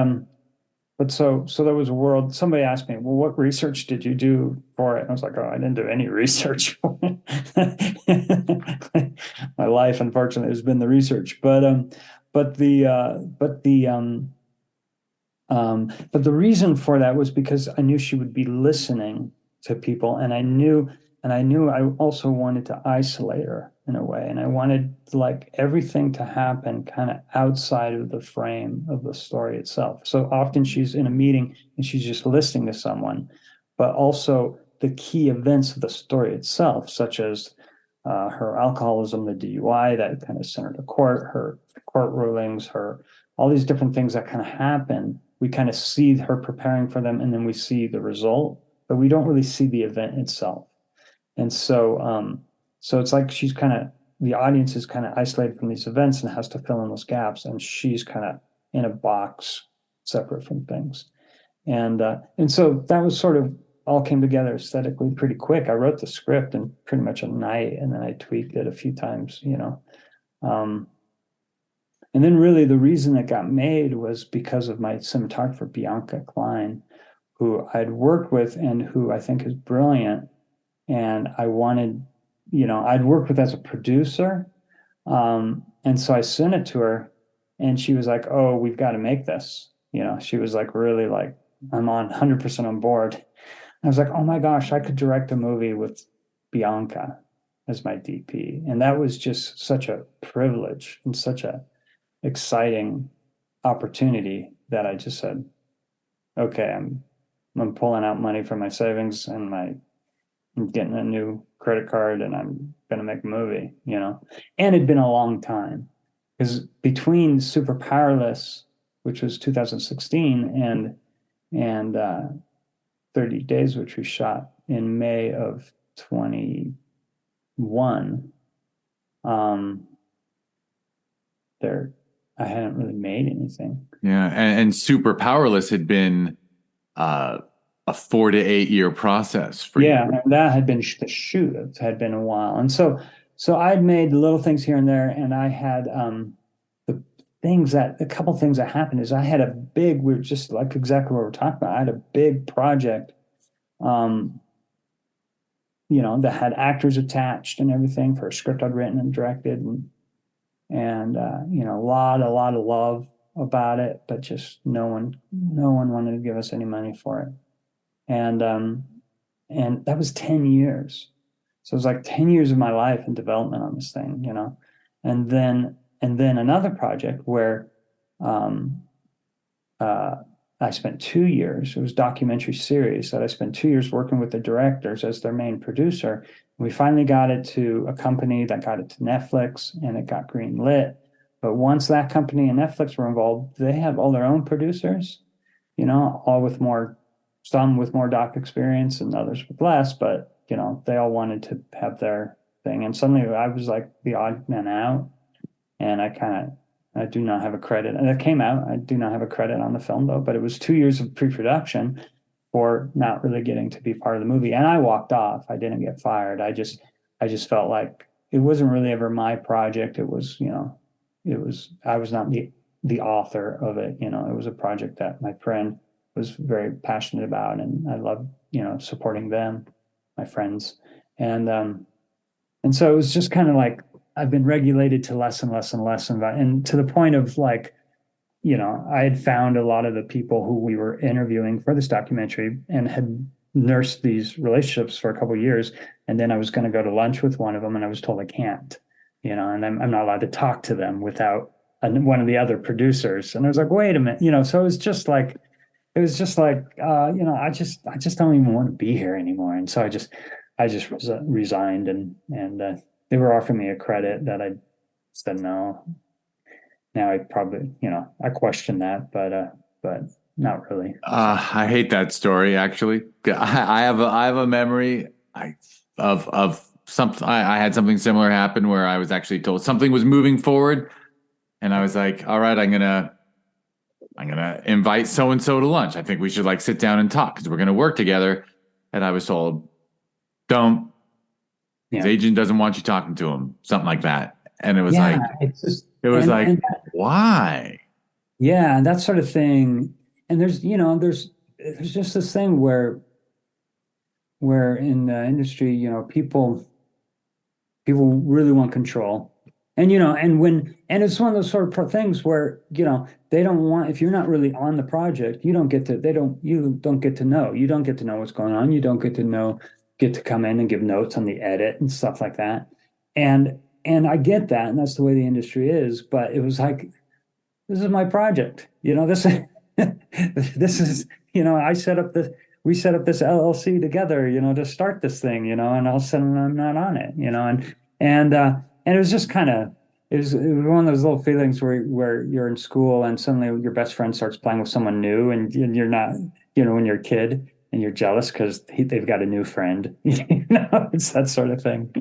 so there was a world. Somebody asked me, well, what research did you do for it? And I was like, oh, I didn't do any research for it. My life, unfortunately, has been the research. But the reason for that was because I knew she would be listening to people, and I knew I also wanted to isolate her. in a way. And I wanted like everything to happen kind of outside of the frame of the story itself. So often she's in a meeting and she's just listening to someone, but also the key events of the story itself, such as her alcoholism, the DUI that kind of sent her to court, her court rulings, her all these different things that kind of happen. We kind of see her preparing for them, and then we see the result, but we don't really see the event itself. And so it's like she's kind of the audience is kind of isolated from these events and has to fill in those gaps, and she's kind of in a box separate from things. And so that was sort of all came together aesthetically pretty quick. I wrote the script in pretty much a night, and then I tweaked it a few times, you know. And then really the reason it got made was because of my cinematographer, Bianca Klein, who I'd worked with and who I think is brilliant. And I wanted, you know, I'd worked with as a producer. And so I sent it to her and she was like, oh, we've got to make this. You know, she was like, really like, I'm on 100% on board. I was like, oh my gosh, I could direct a movie with Bianca as my DP. And that was just such a privilege and such a exciting opportunity that I just said, okay, I'm pulling out money from my savings and I'm getting a new credit card and I'm going to make a movie, you know. And it'd been a long time because between Super Powerless, which was 2016, and 30 Days, which we shot in May of 21, I hadn't really made anything. Yeah, and Super Powerless had been a 4 to 8 year process for you. Yeah, and that had been the shoot. It had been a while, and so I'd made little things here and there, and I had the things that a couple things that happened is I had a big. We were just like exactly what we're talking about. I had a big project, you know, that had actors attached and everything for a script I'd written and directed, and you know, a lot of love about it, but just no one wanted to give us any money for it. And that was 10 years. So it was like 10 years of my life in development on this thing, you know. And then another project where I spent 2 years. It was a documentary series that I spent 2 years working with the directors as their main producer. We finally got it to a company that got it to Netflix, and it got green lit. But once that company and Netflix were involved, they have all their own producers, you know, all with more, some with more doc experience and others with less, but, you know, they all wanted to have their thing. And suddenly I was like the odd man out, and I do not have a credit. And it came out, I do not have a credit on the film though, but it was 2 years of pre-production for not really getting to be part of the movie. And I walked off. I didn't get fired. I just felt like it wasn't really ever my project. It was, you know, I was not the author of it. You know, it was a project that my friend was very passionate about, and I loved, you know, supporting them, my friends. And so it was just kind of like, I've been regulated to less and less and less, and to the point of like, you know, I had found a lot of the people who we were interviewing for this documentary and had nursed these relationships for a couple of years. And then I was going to go to lunch with one of them, and I was told I can't, you know, and I'm not allowed to talk to them without one of the other producers. And I was like, wait a minute, you know, so it was just like, you know, I just don't even want to be here anymore. And so I just resigned, and they were offering me a credit that I said no. Now I probably, you know, I question that, but not really. I hate that story. Actually, I have a memory of something. I had something similar happen where I was actually told something was moving forward, and I was like, all right, I'm gonna invite so and so to lunch. I think we should like sit down and talk because we're gonna work together. And I was told, don't. His agent doesn't want you talking to him, something like that. And it was like, why? Yeah, and that sort of thing. And there's just this thing where in the industry, you know, people really want control. And, you know, and it's one of those sort of things where, you know, they don't want, if you're not really on the project, you don't get to know. You don't get to know what's going on. You don't get to come in and give notes on the edit and stuff like that. And and I get that, and that's the way the industry is. But it was like, this is my project. This is, we set up this LLC together, to start this thing, and all of a sudden I'm not on it, and it was just kind of, it was one of those little feelings where you're in school and suddenly your best friend starts playing with someone new, and you're not, when you're a kid and you're jealous because they've got a new friend, it's that sort of thing.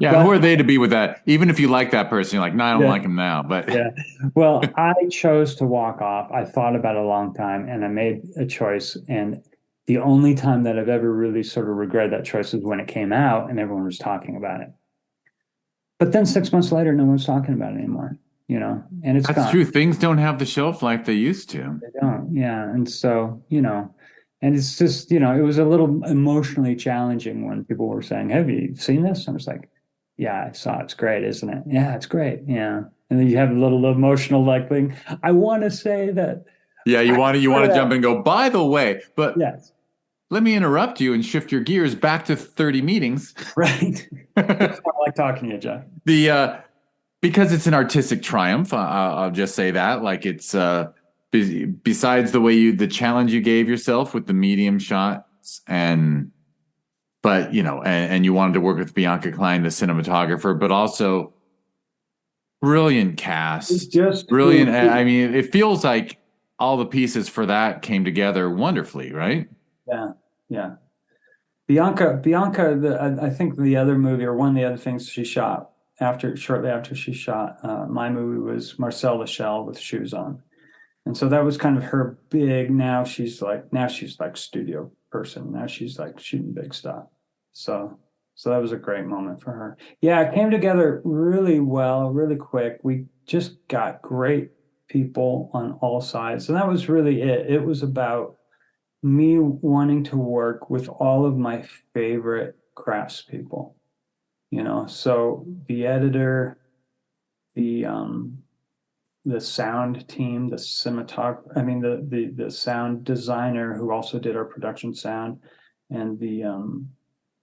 Yeah, but who are they to be with that? Even if you like that person, you're like, no, I don't like him now. But yeah, well, I chose to walk off. I thought about it a long time, and I made a choice. And the only time that I've ever really sort of regretted that choice was when it came out and everyone was talking about it. But then 6 months later, no one's talking about it anymore, and it's that's gone. true. Things don't have the shelf life they used to. They don't, yeah. And so, and it's just, it was a little emotionally challenging when people were saying, have you seen this? I was like, yeah, I saw it. It's great, isn't it? Yeah, it's great. Yeah. And then you have a little emotional like thing. I want to say that. Yeah, you want to jump in and go, by the way, but yes. Let me interrupt you and shift your gears back to 30 meetings. Right. I like talking to you, Jeff. Because it's an artistic triumph. I'll just say that. Like it's besides the challenge you gave yourself with the medium shots but you wanted to work with Bianca Klein, the cinematographer, but also brilliant cast. It's just brilliant. Cool. I mean, it feels like all the pieces for that came together wonderfully, right? Yeah, yeah. Bianca. I think the other movie, or one of the other things she shot shortly after she shot my movie, was Marcel the Shell with Shoes On, and so that was kind of her big. Now she's like studio person. Now she's like shooting big stuff. So that was a great moment for her. Yeah, it came together really well, really quick. We just got great people on all sides, and that was really it. It was about me wanting to work with all of my favorite craftspeople, so the editor, the sound team, the cinematographer, I mean the sound designer who also did our production sound, and the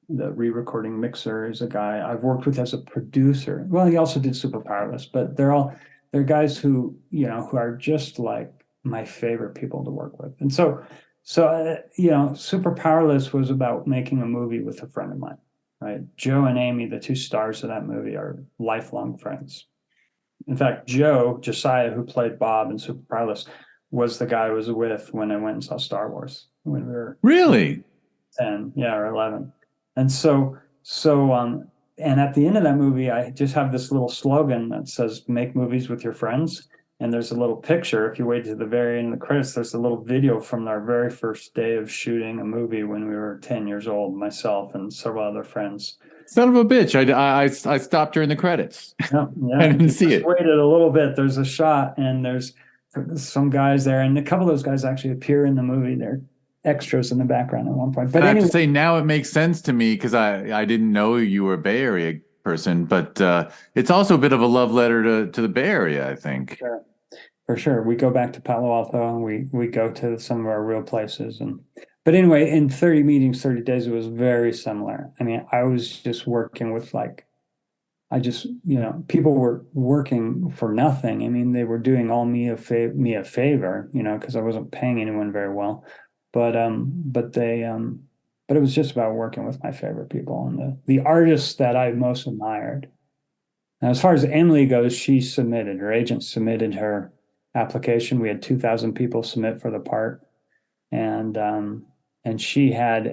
re-recording mixer is a guy I've worked with as a producer. Well, he also did Super Powerless, but they're guys who are just like my favorite people to work with. And so Super Powerless was about making a movie with a friend of mine, right? Joe and Amy, the two stars of that movie, are lifelong friends. In fact, Josiah, who played Bob in Super Powerless, was the guy I was with when I went and saw Star Wars when we were really 10, or 11. And and at the end of that movie, I just have this little slogan that says, make movies with your friends. And there's a little picture. If you wait to the very end of the credits, there's a little video from our very first day of shooting a movie when we were 10 years old, myself and several other friends. Son of a bitch. I stopped during the credits. Yeah, I didn't see it. Waited a little bit. There's a shot and there's some guys there. And a couple of those guys actually appear in the movie. They're extras in the background at one point. But I have to say, now it makes sense to me because I didn't know you were a Bay Area person, but it's also a bit of a love letter to the Bay Area, I think. Sure. For sure. We go back to Palo Alto and we go to some of our real places. But anyway, in 30 meetings, 30 days, it was very similar. I mean, I was just working with people were working for nothing. I mean, they were doing all me a favor, because I wasn't paying anyone very well. But it was just about working with my favorite people and the artists that I most admired. Now, as far as Emily goes, her agent submitted her application. We had 2,000 people submit for the part, and she had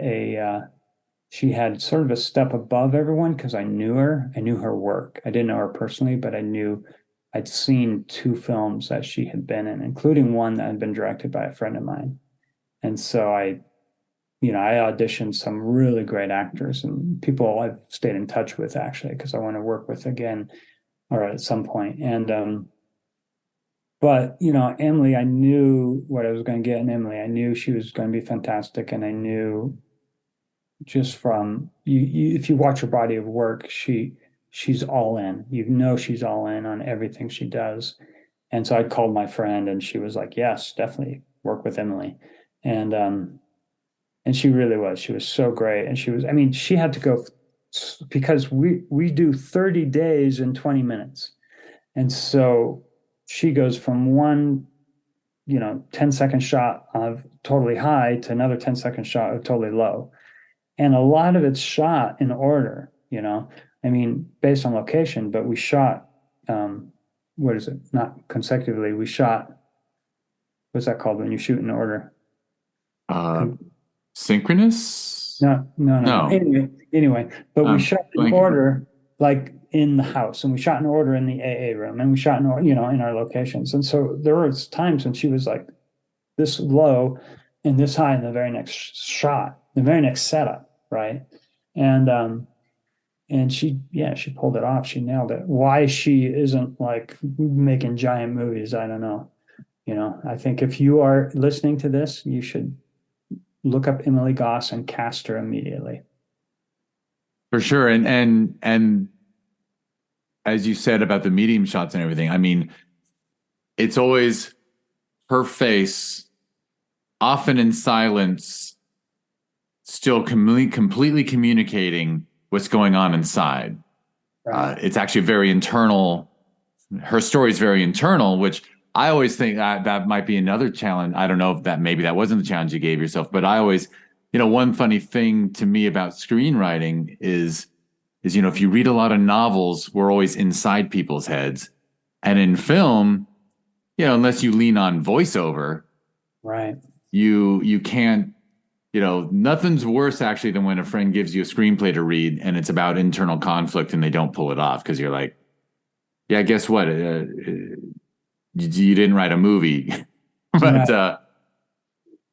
sort of a step above everyone because I knew her work. I didn't know her personally, but I'd seen 2 films that she had been in, including one that had been directed by a friend of mine. And so I auditioned some really great actors and people I've stayed in touch with actually, because I want to work with again or at some point. And but Emily, I knew what I was going to get in Emily. I knew she was going to be fantastic, and I knew just from if you watch her body of work, she's all in. She's all in on everything she does. And so I called my friend, and she was like, "Yes, definitely work with Emily." And she really was. She was so great, and she had to go because we do 30 days in 20 minutes. And so she goes from one, 10-second shot of totally high to another 10-second shot of totally low. And a lot of it's shot in order, I mean, based on location, but we shot, what is it? Not consecutively. We shot, what's that called when you shoot in order? Synchronous? No. Anyway, but we shot in order, like in the house, and we shot in order in the AA room, and we shot in order, in our locations. And so there were times when she was like this low and this high in the very next shot, the very next setup, right? And she pulled it off. She nailed it. Why she isn't like making giant movies, I don't know. I think if you are listening to this, you should look up Emily Goss and cast her immediately. For sure. And as you said about the medium shots and everything, I mean, it's always her face, often in silence, still completely communicating what's going on inside. Right. It's actually very internal. Her story is very internal, which I always think that might be another challenge. I don't know if maybe that wasn't the challenge you gave yourself, but I always, one funny thing to me about screenwriting is, if you read a lot of novels, we're always inside people's heads. And in film, unless you lean on voiceover, right, you can't, nothing's worse actually than when a friend gives you a screenplay to read and it's about internal conflict and they don't pull it off because you're like, yeah, guess what? You didn't write a movie. But right.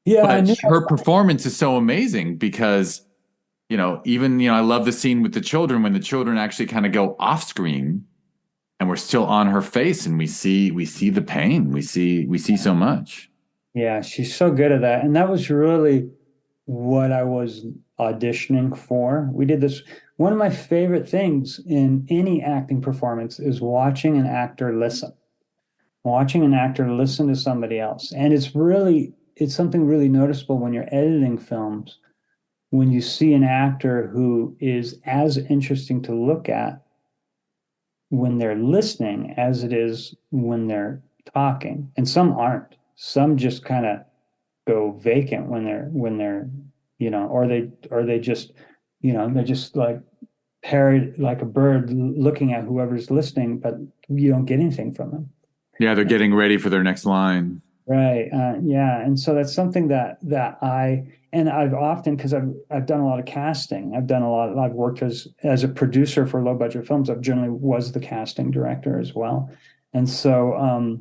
but her performance is so amazing because even I love the scene with the children when the children actually kind of go off screen and we're still on her face and we see the pain, we see so much. Yeah, she's so good at that. And that was really what I was auditioning for. We did this. One of my favorite things in any acting performance is watching an actor listen to somebody else. And it's something really noticeable when you're editing films, when you see an actor who is as interesting to look at when they're listening as it is when they're talking. And some aren't. Some just kind of go vacant when they're or they just they're just like parrot like a bird looking at whoever's listening, but you don't get anything from them. Yeah, they're getting ready for their next line. Right. Yeah. And so that's something that I've often, because I've done a lot of casting. I've worked as a producer for low budget films. I've generally was the casting director as well. And so,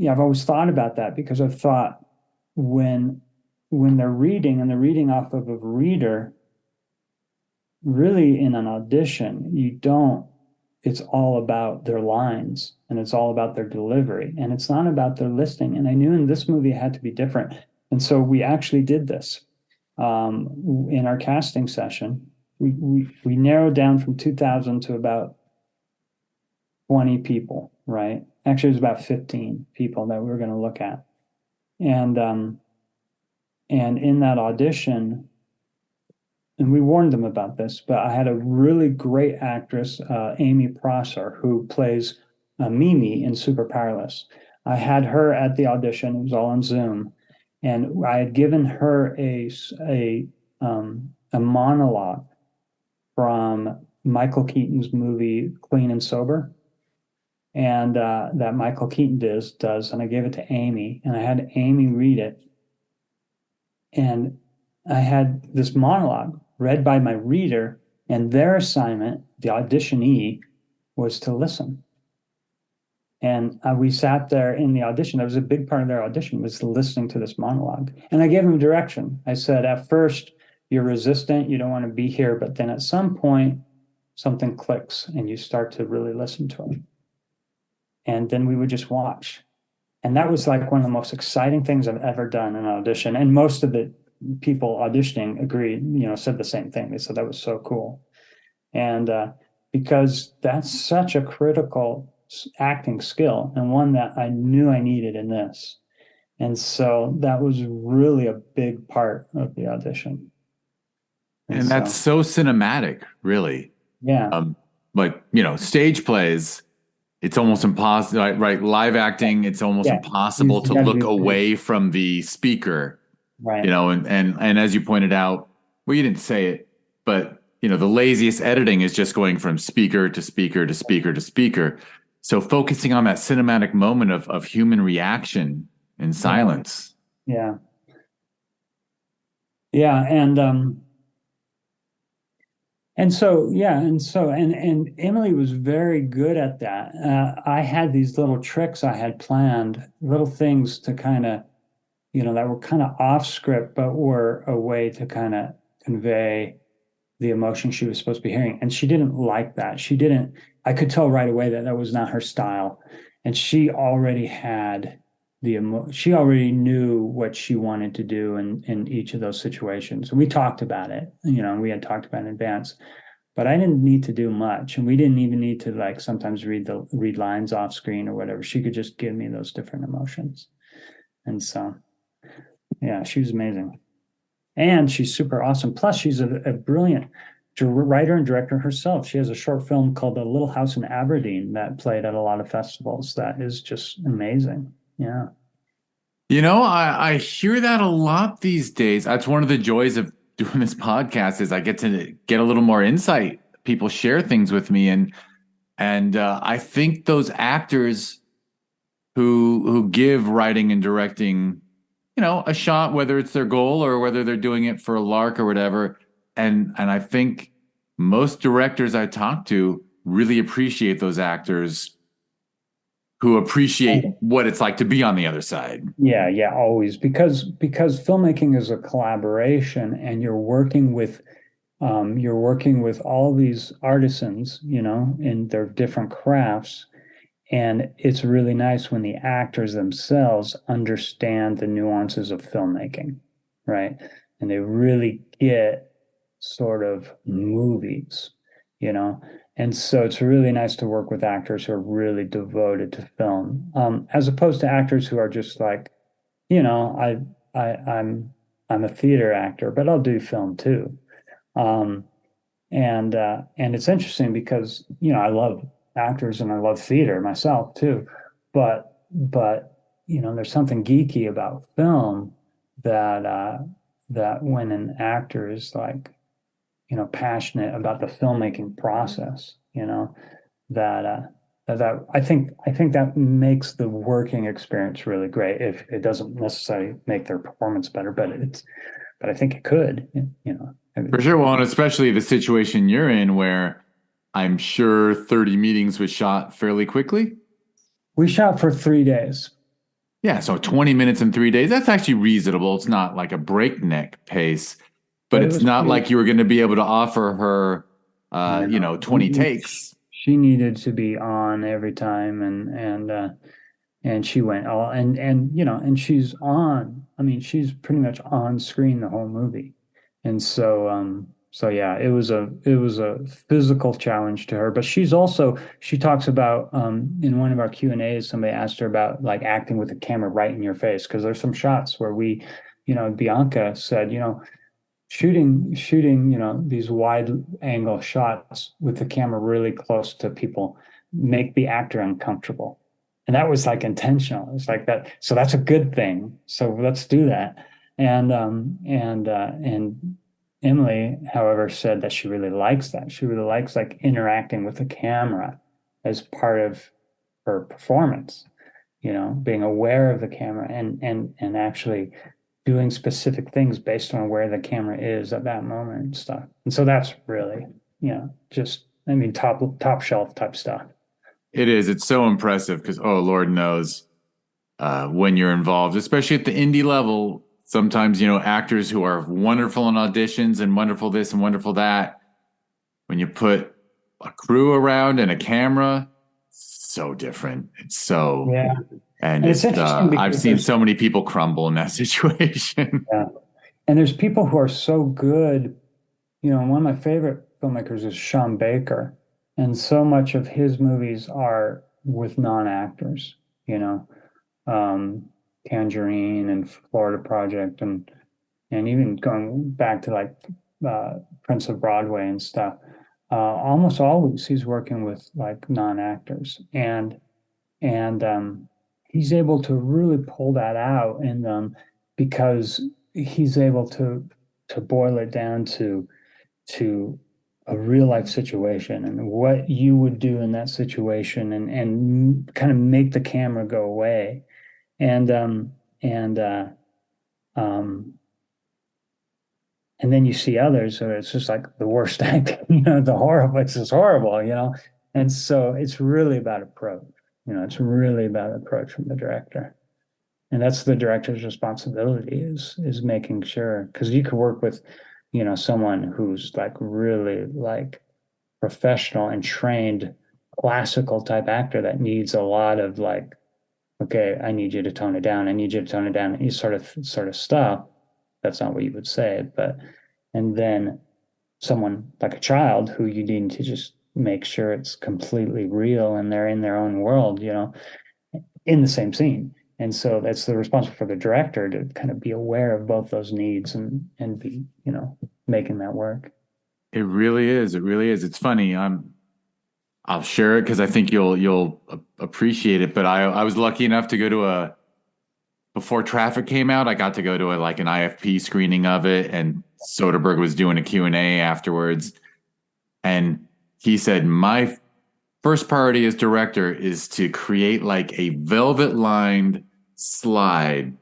I've always thought about that because I've thought when they're reading and they're reading off of a reader, really in an audition, it's all about their lines and it's all about their delivery and it's not about their listening. And I knew in this movie it had to be different. And so we actually did this in our casting session. We narrowed down from 2,000 to about 20 people, right? Actually, it was about 15 people that we were going to look at. And in that audition, and we warned them about this, but I had a really great actress, Amy Prosser, who plays Mimi in Super Powerless. I had her at the audition. It was all on Zoom. And I had given her a monologue from Michael Keaton's movie Clean and Sober. And that Michael Keaton does, and I gave it to Amy, and I had Amy read it. And I had this monologue read by my reader, and their assignment, the auditionee, was to listen. And we sat there in the audition. That was a big part of their audition, was listening to this monologue. And I gave them direction. I said, at first, you're resistant, you don't want to be here, but then at some point, something clicks, and you start to really listen to it. And then we would just watch. And that was like one of the most exciting things I've ever done in an audition. And most of the people auditioning agreed, said the same thing. They said that was so cool. And because that's such a critical acting skill and one that I knew I needed in this. And so that was really a big part of the audition. And And that's so, so cinematic, really. yeah, Like, stage plays, it's almost impossible, right? Live acting, it's almost yeah, impossible you to got to look be away from the speaker, right. and as you pointed out, well, you didn't say it, but the laziest editing is just going from speaker to speaker to speaker to speaker. So focusing on that cinematic moment of human reaction in Yeah, silence. yeah, yeah, and so yeah, and Emily was very good at that. I had these little tricks I had planned, little things to kind of, that were kind of off script, but were a way to kind of convey the emotion she was supposed to be hearing. And she didn't like that. She didn't, I could tell right away that that was not her style. And she already had she already knew what she wanted to do in each of those situations. And we talked about it, we had talked about it in advance, but I didn't need to do much. And we didn't even need to like sometimes read lines off screen or whatever. She could just give me those different emotions. And so, yeah, she was amazing. And she's super awesome. Plus, she's a brilliant writer and director herself. She has a short film called The Little House in Aberdeen that played at a lot of festivals. That is just amazing. Yeah. I hear that a lot these days. That's one of the joys of doing this podcast is I get to get a little more insight. People share things with me, and I think those actors who give writing and directing, a shot, whether it's their goal or whether they're doing it for a lark or whatever. And I think most directors I talk to really appreciate those actors who appreciate what it's like to be on the other side. Yeah, yeah, always because filmmaking is a collaboration and you're working with all these artisans, in their different crafts. And it's really nice when the actors themselves understand the nuances of filmmaking, right? And they really get sort of movies, you know? And so it's really nice to work with actors who are really devoted to film, as opposed to actors who are just like, you know, I'm a theater actor, but I'll do film too. Um, and it's interesting because I love actors and I love theater myself too, but there's something geeky about film that when an actor is like passionate about the filmmaking process, that I think that makes the working experience really great. If it doesn't necessarily make their performance better, but I think it could, I For mean, sure. Well, and especially the situation you're in where I'm sure 30 meetings was shot fairly quickly. we shot for 3 days. Yeah, so 20 minutes in 3 days, that's actually reasonable. It's not like a breakneck pace, but But it it's was not pretty, like you were going to be able to offer her, no, 20 takes. she needed to be on every time, and she went all, and she's on. I mean, she's pretty much on screen the whole movie, and so yeah, it was a physical challenge to her. But she talks about in one of our Q&As, somebody asked her about like acting with the camera right in your face because there's some shots where Bianca said, shooting these wide angle shots with the camera really close to people make the actor uncomfortable, and that was like intentional. It's like that, so that's a good thing, so let's do that. And Emily, however, said that she really likes that. She really likes like interacting with the camera as part of her performance, being aware of the camera and actually doing specific things based on where the camera is at that moment and stuff. And so that's really, just I mean top shelf type stuff. It is. It's so impressive because, oh, Lord knows when you're involved, especially at the indie level, sometimes, actors who are wonderful in auditions and wonderful this and wonderful that, when you put a crew around and a camera, so different. It's so, Yeah. and And it's interesting I've because seen so many people crumble in that situation. yeah, and there's people who are so good. One of my favorite filmmakers is Sean Baker, and so much of his movies are with non-actors, um, Tangerine and Florida Project, and even going back to like Prince of Broadway and stuff. Almost always he's working with like non-actors, and he's able to really pull that out, and because he's able to boil it down to a real life situation and what you would do in that situation, and kind of make the camera go away, and um and then you see others where it's just like the worst acting, the horrible, it's just horrible, and so it's really about approach. It's really about approach from the director. And that's the director's responsibility, is making sure, because you could work with, someone who's like really like professional and trained classical type actor that needs a lot of like, okay, I need you to tone it down. I need you to tone it down. And you sort of stuff. That's not what you would say, but and then someone like a child who you need to just make sure it's completely real and they're in their own world, in the same scene. And so that's the responsibility for the director to kind of be aware of both those needs and be, making that work. It really is. It really is. It's funny. I'll share it because I think you'll appreciate it. But I was lucky enough to go to before Traffic came out. I got to go to like an IFP screening of it, and Soderbergh was doing a Q&A afterwards, and he said, my first priority as director is to create like a velvet lined slide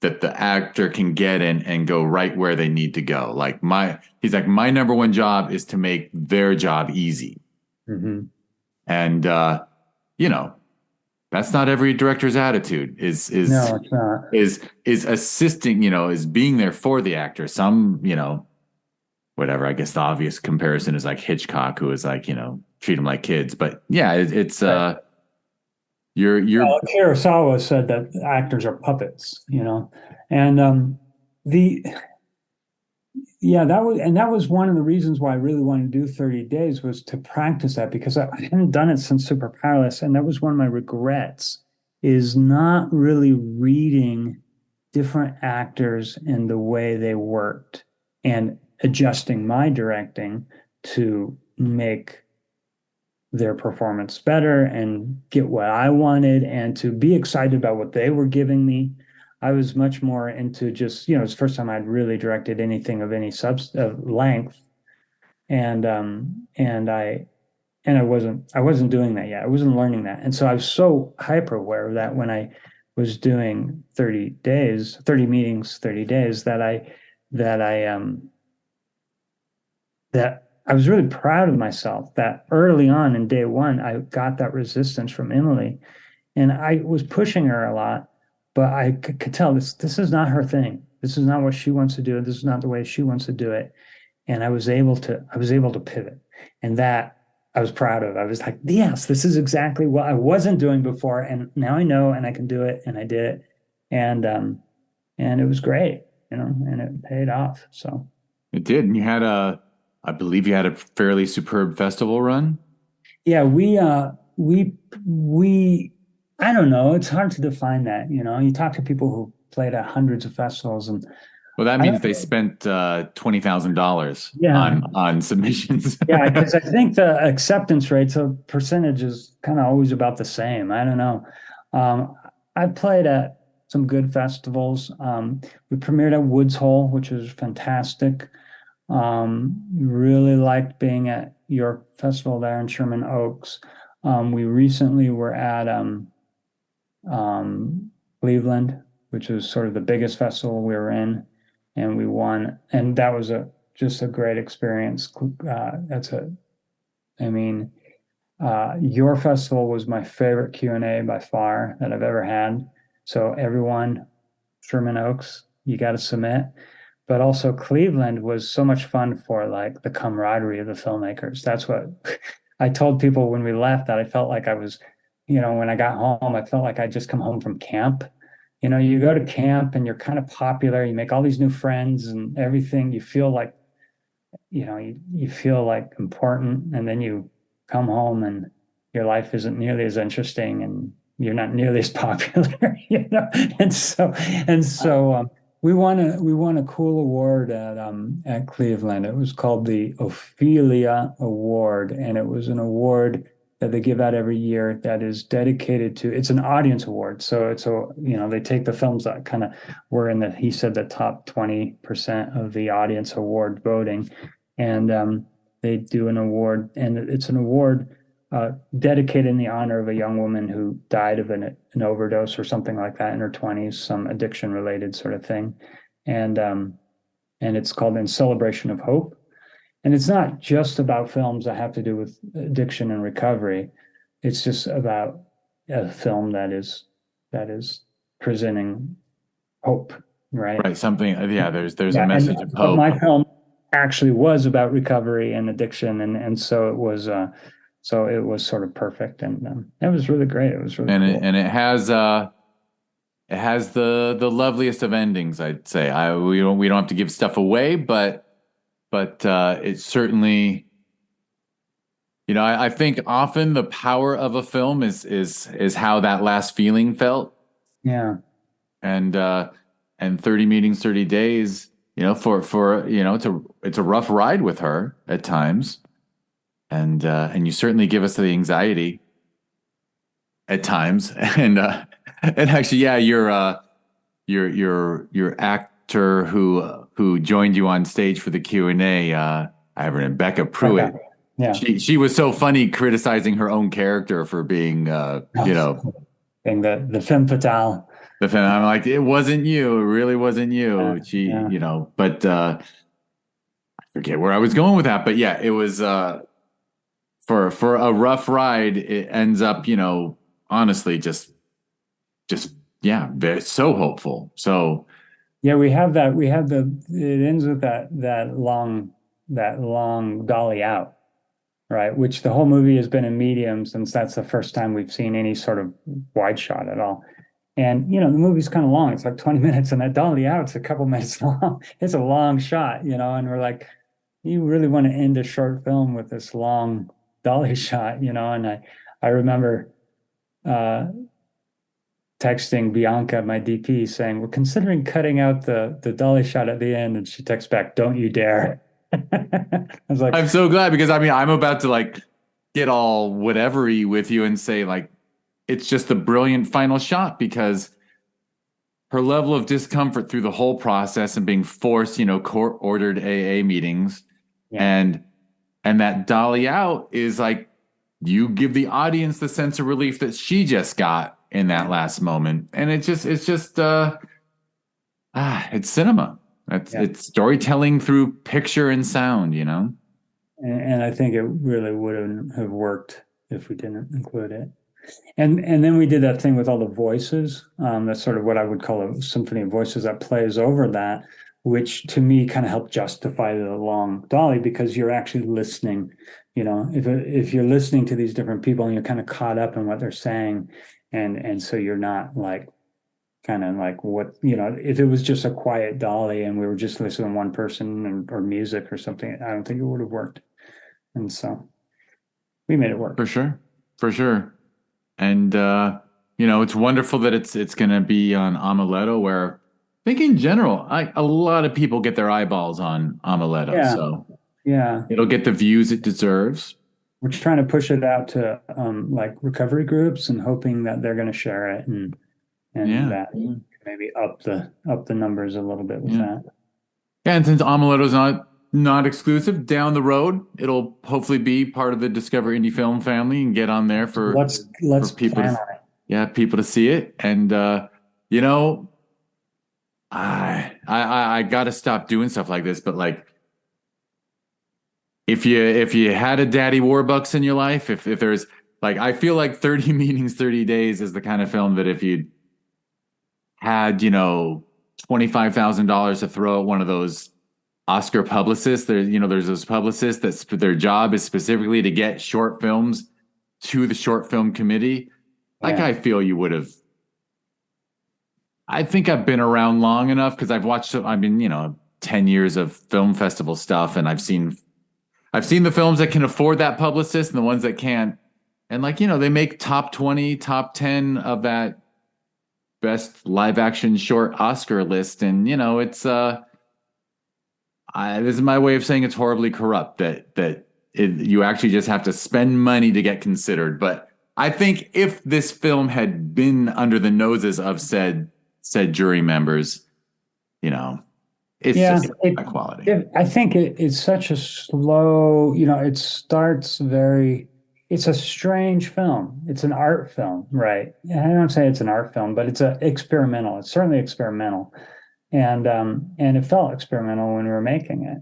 that the actor can get in and go right where they need to go. He's like, my number one job is to make their job easy. Mm-hmm. And, that's not every director's attitude No, it's not. Is assisting, is being there for the actor. Some, whatever, I guess the obvious comparison is like Hitchcock, who is like, treat them like kids. But yeah, it's right. You're Kurosawa said that actors are puppets, and the yeah, that was one of the reasons why I really wanted to do 30 days, was to practice that, because I hadn't done it since Super Powerless, and that was one of my regrets, is not really reading different actors and the way they worked and adjusting my directing to make their performance better and get what I wanted and to be excited about what they were giving me. I was much more into just, it's the first time I'd really directed anything of any of length. And I wasn't doing that yet. I wasn't learning that. And so I was so hyper aware of that when I was doing 30 meetings, 30 days, that I was really proud of myself that early on in day one, I got that resistance from Emily, and I was pushing her a lot, but I could tell this is not her thing. This is not what she wants to do. This is not the way she wants to do it. And I was able to pivot, and that I was proud of. I was like, yes, this is exactly what I wasn't doing before, and now I know, and I can do it, and I did it, and it was great, and it paid off. So it did, and I believe you had a fairly superb festival run. Yeah, we I don't know. It's hard to define that. You talk to people who played at hundreds of festivals, and well, that means they spent $20,000 yeah, on submissions. Yeah, because I think the acceptance rates of percentage is kind of always about the same. I don't know. I've played at some good festivals. We premiered at Woods Hole, which was fantastic. Really liked being at your festival there in Sherman Oaks. We recently were at Cleveland, which was sort of the biggest festival we were in, and we won. And that was just a great experience. Your festival was my favorite Q&A by far that I've ever had. So everyone, Sherman Oaks, you got to submit. But also Cleveland was so much fun for like the camaraderie of the filmmakers. That's what I told people when we left, that I felt like I was, when I got home, I felt like I'd just come home from camp. You go to camp and you're kind of popular, you make all these new friends and everything. You feel like, you feel like important, and then you come home and your life isn't nearly as interesting and you're not nearly as popular, And so we won a cool award at Cleveland. It was called the Ophelia Award, and it was an award that they give out every year that is dedicated to, it's an audience award. So they take the films that kind of were in he said the top 20% of the audience award voting, and they do an award, and it's an award dedicated in the honor of a young woman who died of an overdose or something like that in her 20s, some addiction related sort of thing. And it's called In Celebration of Hope. And it's not just about films that have to do with addiction and recovery. It's just about a film that is presenting hope, right? Right. Something. Yeah. There's a message of hope. But my film actually was about recovery and addiction, and so it was. So it was sort of perfect, and it was really great. It was really cool. And it has the loveliest of endings, I'd say. We don't have to give stuff away, but it certainly, I think often the power of a film is how that last feeling felt. Yeah. And 30 meetings, 30 days, for it's a rough ride with her at times. And you certainly give us the anxiety at times, and actually, yeah, your actor who joined you on stage for the Q&A, I have her name, Becca Pruitt. Okay. Yeah, she was so funny criticizing her own character for being, being the femme fatale. I'm like, it wasn't you, it really wasn't you. But I forget where I was going with that, but yeah, it was. For a rough ride, it ends up, honestly, just yeah, so hopeful. So yeah, we have that. It ends with that long dolly out, right? Which the whole movie has been in medium since that's the first time we've seen any sort of wide shot at all. And the movie's kind of long. It's like 20 minutes, and that dolly out's a couple minutes long. It's a long shot, and we're like, you really want to end a short film with this long dolly shot, and I remember texting Bianca, my DP, saying, we're considering cutting out the dolly shot at the end, and she texts back, don't you dare. I was like, I'm so glad, because I'm about to like get all whatever-y with you and say like it's just a brilliant final shot, because her level of discomfort through the whole process and being forced, court-ordered AA meetings, yeah. And that dolly out is like, you give the audience the sense of relief that she just got in that last moment. And it's just it's cinema. It's storytelling through picture and sound, And I think it really wouldn't have worked if we didn't include it. And then we did that thing with all the voices. That's sort of what I would call a symphony of voices that plays over that, which to me kind of helped justify the long dolly, because you're actually listening. If you're listening to these different people and you're kind of caught up in what they're saying, and so you're not like kind of like what, if it was just a quiet dolly and we were just listening to one person or music or something, I don't think it would have worked. And so we made it work. For sure. And it's wonderful that it's going to be on Amuleto, where I think in general, a lot of people get their eyeballs on Amuleto. Yeah. So yeah, it'll get the views it deserves. We're trying to push it out to like recovery groups and hoping that they're going to share it and that maybe up the numbers a little bit with that. Yeah, and since Amuleto's not exclusive, down the road it'll hopefully be part of the Discover Indie Film family and get on there for people plan to, on it. Yeah, people to see it. And I gotta stop doing stuff like this, but like if you had a Daddy Warbucks in your life, if there's like, I feel like 30 meetings, 30 days is the kind of film that if you had, $25,000 to throw at one of those Oscar publicists, there's those publicists that their job is specifically to get short films to the short film committee. Like, I feel you would have. I think I've been around long enough, because I've 10 years of film festival stuff, and I've seen the films that can afford that publicist and the ones that can't. And they make top 20, top 10 of that best live action short Oscar list, and it's this is my way of saying it's horribly corrupt you actually just have to spend money to get considered. But I think if this film had been under the noses of said jury members, you know, it's Yeah, just high quality. I think it's such a slow, it starts very, it's a strange film. It's an art film, right? I don't say it's an art film, but it's a experimental. It's certainly experimental. And it felt experimental when we were making it.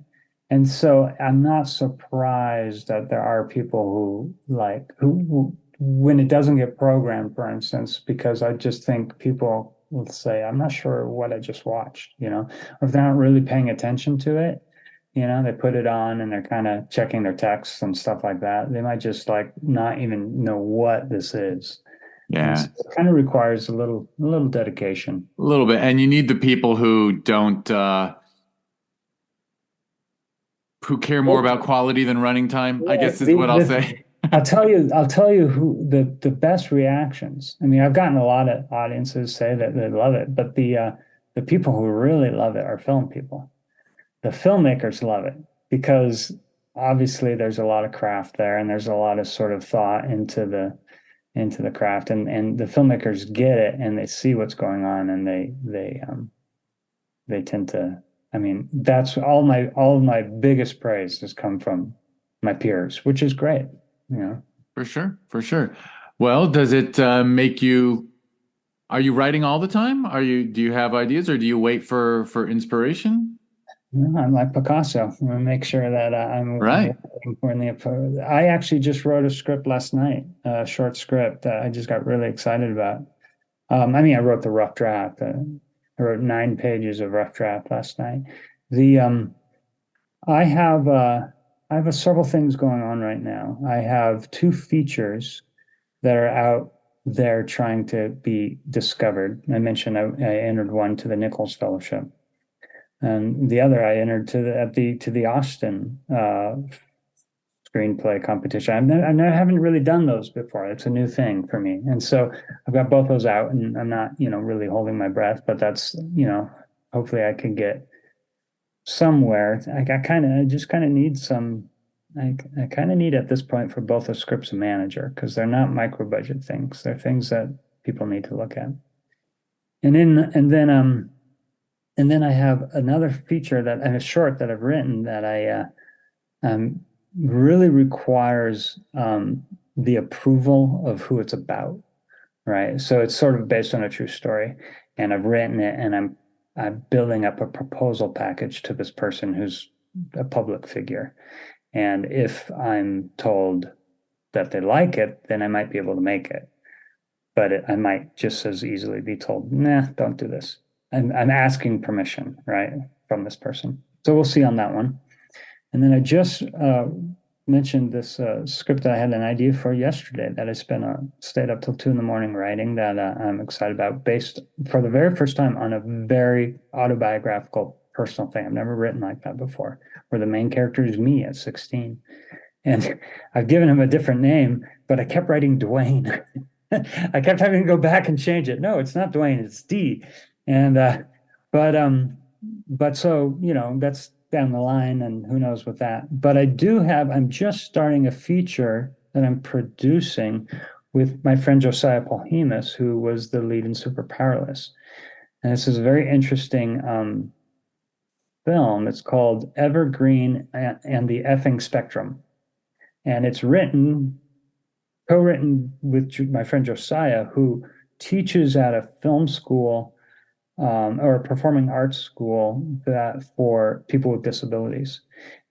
And so I'm not surprised that there are people who when it doesn't get programmed, for instance, because I just think people will say, I'm not sure what I just watched, or if they're not really paying attention to it, they put it on and they're kind of checking their texts and stuff like that. They might just like not even know what this is. And Yeah, so it kind of requires a little dedication. a little bit. And you need the people who don't who care more about quality than running time, I Yeah, guess is what I'll say. I'll tell you who the best reactions. I mean, I've gotten a lot of audiences say that they love it, but the people who really love it are film people. The filmmakers love it because obviously there's a lot of craft there and there's a lot of sort of thought into the craft and the filmmakers get it and they see what's going on and they tend to. I mean, that's all of my biggest praise has come from my peers, which is great. For sure, for sure. Well, does it make you? Are you writing all the time? Do you have ideas, or do you wait for inspiration? I'm like Picasso. I'm gonna make sure that I'm Right. waiting for the. I actually just wrote a script last night, a short script that I just got really excited about. I mean, I wrote the rough draft. I wrote 9 pages of rough draft last night. The I have several things going on right now. I have 2 features that are out there trying to be discovered. I mentioned I entered one to the Nichols Fellowship, and the other I entered to the Austin screenplay competition. I haven't really done those before. It's a new thing for me, and so I've got both those out, and I'm not really holding my breath, but that's hopefully I can get somewhere. I just kind of need some. I kind of need at this point for both the scripts and manager because they're not micro budget things. They're things that people need to look at. And then I have another feature that and a short that I've written that really requires the approval of who it's about, right? So it's sort of based on a true story, and I've written it, and I'm building up a proposal package to this person who's a public figure. And if I'm told that they like it, then I might be able to make it. But I might just as easily be told, nah, don't do this. I'm asking permission, right, from this person. So we'll see on that one. And then I just mentioned this script that I had an idea for yesterday that I stayed up till 2 in the morning writing that I'm excited about, based for the very first time on a very autobiographical personal thing. I've never written like that before, where the main character is me at 16. And I've given him a different name, but I kept writing Duane. I kept having to go back and change it. No, it's not Duane, it's D. And but so that's down the line, and who knows with that. But I'm just starting a feature that I'm producing with my friend Josiah Polhemus, who was the lead in Super Powerless. And this is a very interesting film. It's called Evergreen and the Effing Spectrum. And it's co-written with my friend Josiah, who teaches at a film school or a performing arts school that for people with disabilities.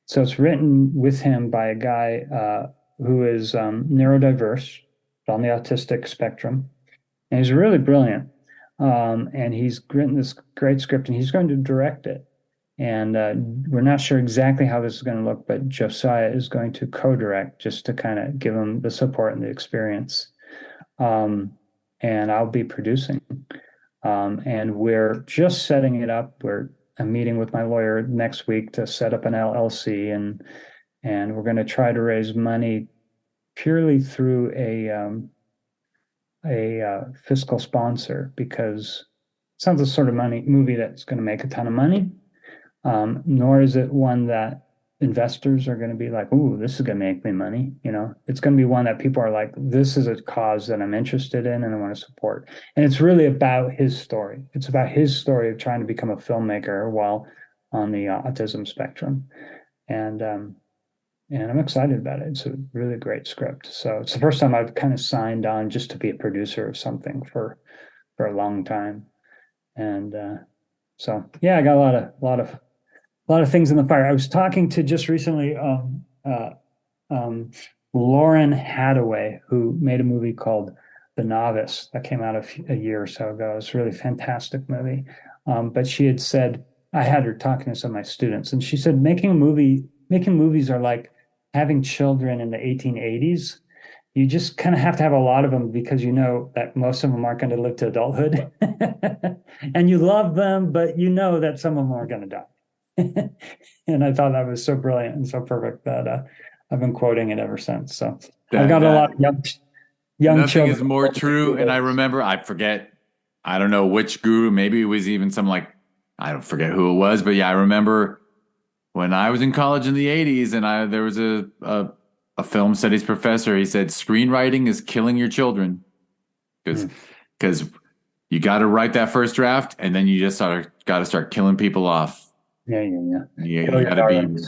So it's written with him by a guy who is neurodiverse on the autistic spectrum, and he's really brilliant. And he's written this great script, and he's going to direct it. And we're not sure exactly how this is going to look, but Josiah is going to co-direct just to kind of give him the support and the experience. And I'll be producing. And we're just setting it up. I'm meeting with my lawyer next week to set up an LLC, and we're going to try to raise money purely through a fiscal sponsor because it's not the sort of movie that's going to make a ton of money, nor is it one that investors are going to be like, "Ooh, this is going to make me money." It's going to be one that people are like, "This is a cause that I'm interested in and I want to support." And it's really about his story. It's about his story of trying to become a filmmaker while on the autism spectrum, and I'm excited about it. It's a really great script. So it's the first time I've kind of signed on just to be a producer of something for a long time, and so yeah, I got a lot of things in the fire. I was talking to just recently um, Lauren Hadaway, who made a movie called The Novice that came out a year or so ago. It's a really fantastic movie. But she had said, I had her talking to some of my students, and she said, making movies are like having children in the 1880s. You just kind of have to have a lot of them because you know that most of them aren't going to live to adulthood. And you love them, but you know that some of them are going to die. And I thought that was so brilliant and so perfect that I've been quoting it ever since. So I've That got a that lot of young nothing children. is more true. And I remember, I forget, I don't know which guru, maybe it was even some like, I don't forget who it was, but yeah, I remember when I was in college in the 80s and there was a film studies professor. He said, screenwriting is killing your children because you got to write that first draft and then you just got to start killing people off. You got to be.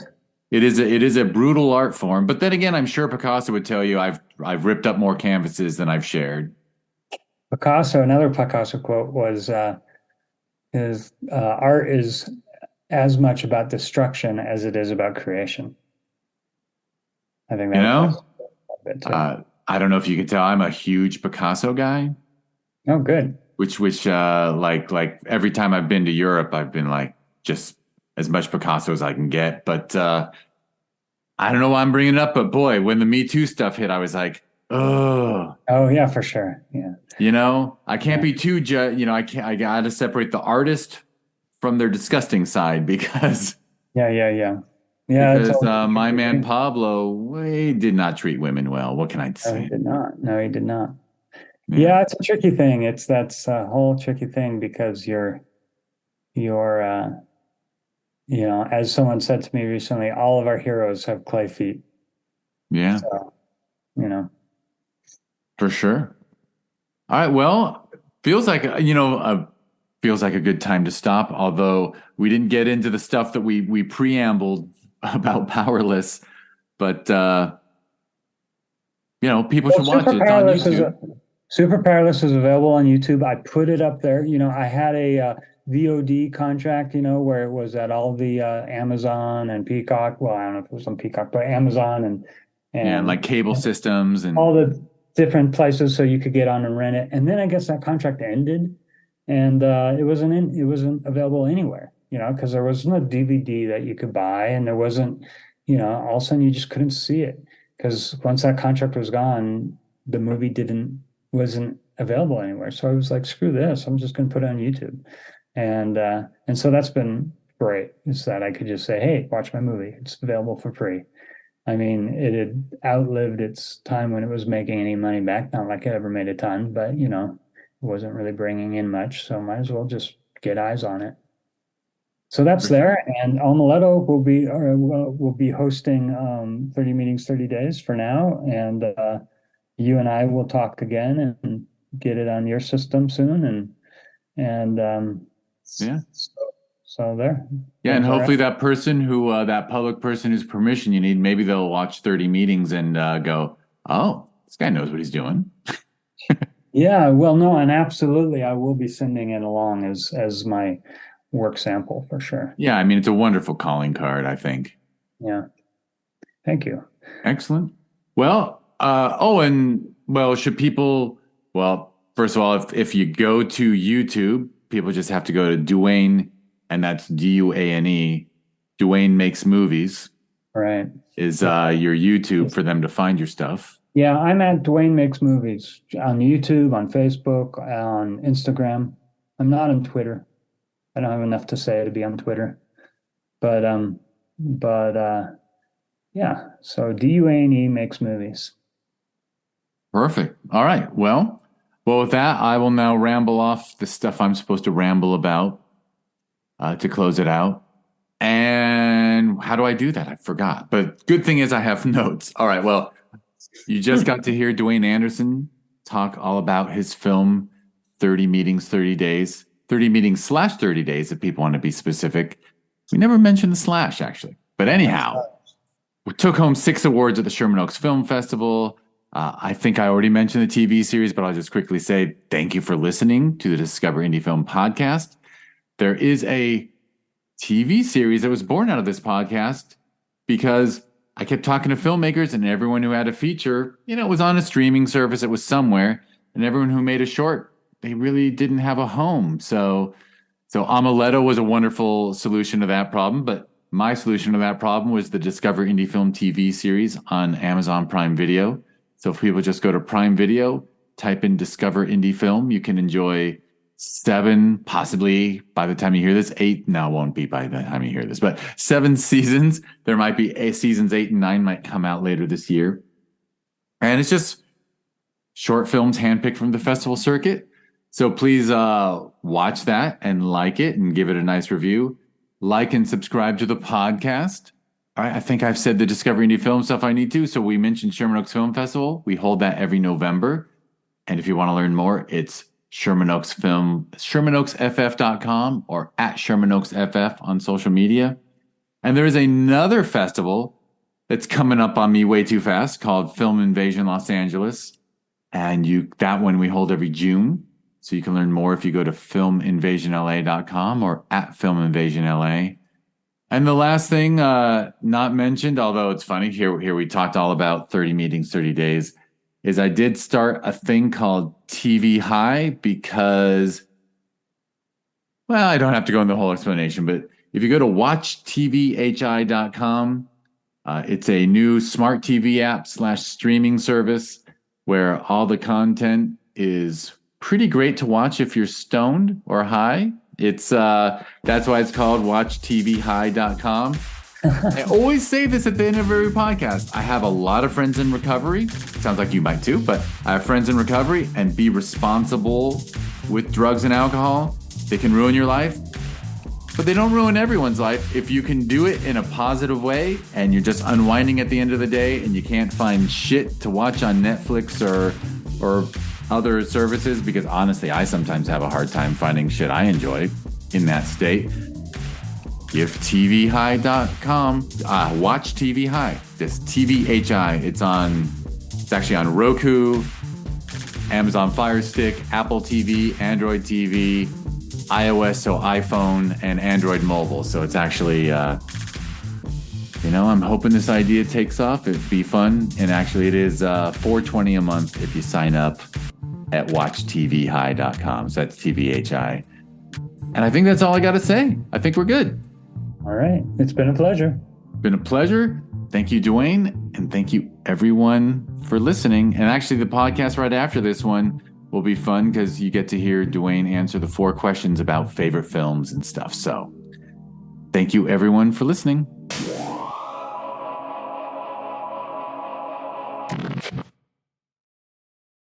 It is a brutal art form, but then again, I'm sure Picasso would tell you I've ripped up more canvases than I've shared. Another Picasso quote was, "Is art is as much about destruction as it is about creation." I think You that applies know, a bit too. I don't know if you can tell, I'm a huge Picasso guy. Oh, good. Which like every time I've been to Europe, I've been like just as much Picasso as I can get. But I don't know why I'm bringing it up, but boy, when the Me Too stuff hit, I was like, oh, Oh, yeah, for sure. Yeah. I can't be too I can't. I got to separate the artist from their disgusting side because Yeah. Yeah, it's always a my tricky man thing. Pablo he did not treat women well. What can I No, he say? did not. No, he did not. Yeah, Yeah, it's a tricky thing. That's a whole tricky thing because you're as someone said to me recently, all of our heroes have clay feet. yeah, So, you know, for sure. All right, well, feels like feels like a good time to stop. Although we didn't get into the stuff that we preambled about Powerless, but people well, should watch it. It's on YouTube. Super Powerless is available on YouTube. I put it up there. I had a VOD contract, where it was at all the Amazon and Peacock. Well, I don't know if it was on Peacock, but Amazon and Yeah, and and like cable systems all and the different places so you could get on and rent it. And then I guess that contract ended, and it wasn't available anywhere, because there wasn't a DVD that you could buy, and there wasn't, all of a sudden you just couldn't see it because once that contract was gone, the movie didn't wasn't available anywhere. So I was like, screw this, I'm just going to put it on YouTube, and so that's been great. Is that I could just say, hey, watch my movie. It's available for free. I mean, it had outlived its time when it was making any money back. Not like it ever made a ton, but it wasn't really bringing in much. So might as well just get eyes on it. So that's for sure. there, and Almiletto will be hosting 30 meetings, 30 days for now, and you and I will talk again and get it on your system soon, and Yeah. so, so there Yeah, and things are. hopefully that public person whose permission you need, maybe they'll watch 30 meetings and go, oh, this guy knows what he's doing. Yeah, well, no, and absolutely, I will be sending it along as my work sample for sure. Yeah, I mean, it's a wonderful calling card, I think. Yeah, thank you. Excellent. Well, and well, first of all, if you go to YouTube, people just have to go to Duane, and that's Duane. Duane Makes Movies Right. is Yeah. your YouTube for them to find your stuff. Yeah, I'm at Duane Makes Movies on YouTube, on Facebook, on Instagram. I'm not on Twitter. I don't have enough to say to be on Twitter. But yeah, so Duane makes movies. Perfect. All right. Well, Well, with that, I will now ramble off the stuff I'm supposed to ramble about to close it out. And how do I do that? I forgot. But good thing is I have notes. All right. Well, you just got to hear Duane Andersen talk all about his film 30 Meetings, 30 Days. 30 Meetings / 30 Days, if people want to be specific. We never mentioned the slash, actually. But anyhow, we took home 6 awards at the Sherman Oaks Film Festival. I think I already mentioned the TV series, but I'll just quickly say thank you for listening to the Discover Indie Film podcast. There is a TV series that was born out of this podcast because I kept talking to filmmakers, and everyone who had a feature, it was on a streaming service, it was somewhere, and everyone who made a short, they really didn't have a home. So Amuleto was a wonderful solution to that problem, but my solution to that problem was the Discover Indie Film TV series on Amazon Prime Video. So if people just go to Prime Video, type in Discover Indie Film, you can enjoy 7, possibly by the time you hear this, 8. No, it won't be by the time you hear this, but 7 seasons. There might be seasons 8 and 9 might come out later this year. And it's just short films handpicked from the festival circuit. So please watch that and like it and give it a nice review. Like and subscribe to the podcast. I think I've said the Discover Indie Film stuff I need to. So we mentioned Sherman Oaks Film Festival. We hold that every November. And if you want to learn more, it's Sherman Oaks Film, ShermanOaksFF.com or at Sherman Oaks FF on social media. And there is another festival that's coming up on me way too fast called Film Invasion Los Angeles. And that one we hold every June. So you can learn more if you go to filminvasionla.com or at filminvasionla. And the last thing not mentioned, although it's funny, here we talked all about 30 meetings, 30 days, is I did start a thing called TVHi because, well, I don't have to go into the whole explanation, but if you go to watchtvhi.com, it's a new smart TV app / streaming service where all the content is pretty great to watch if you're stoned or high. It's that's why it's called watchtvhi.com. I always say this at the end of every podcast. I have a lot of friends in recovery. Sounds like you might too, but I have friends in recovery, and be responsible with drugs and alcohol. They can ruin your life, but they don't ruin everyone's life. If you can do it in a positive way and you're just unwinding at the end of the day and you can't find shit to watch on Netflix or other services, because honestly, I sometimes have a hard time finding shit I enjoy in that state. Give TVHi.com, watch TVHi, this TVHi. It's actually on Roku, Amazon Fire Stick, Apple TV, Android TV, iOS, so iPhone, and Android mobile. So it's actually, I'm hoping this idea takes off. It'd be fun. And actually it is $4.20 a month if you sign up at watchtvhi.com. So that's TVHi. And I think that's all I got to say. I think we're good. All right. It's been a pleasure. Been a pleasure. Thank you, Duane. And thank you, everyone, for listening. And actually, the podcast right after this one will be fun because you get to hear Duane answer the 4 questions about favorite films and stuff. So thank you, everyone, for listening.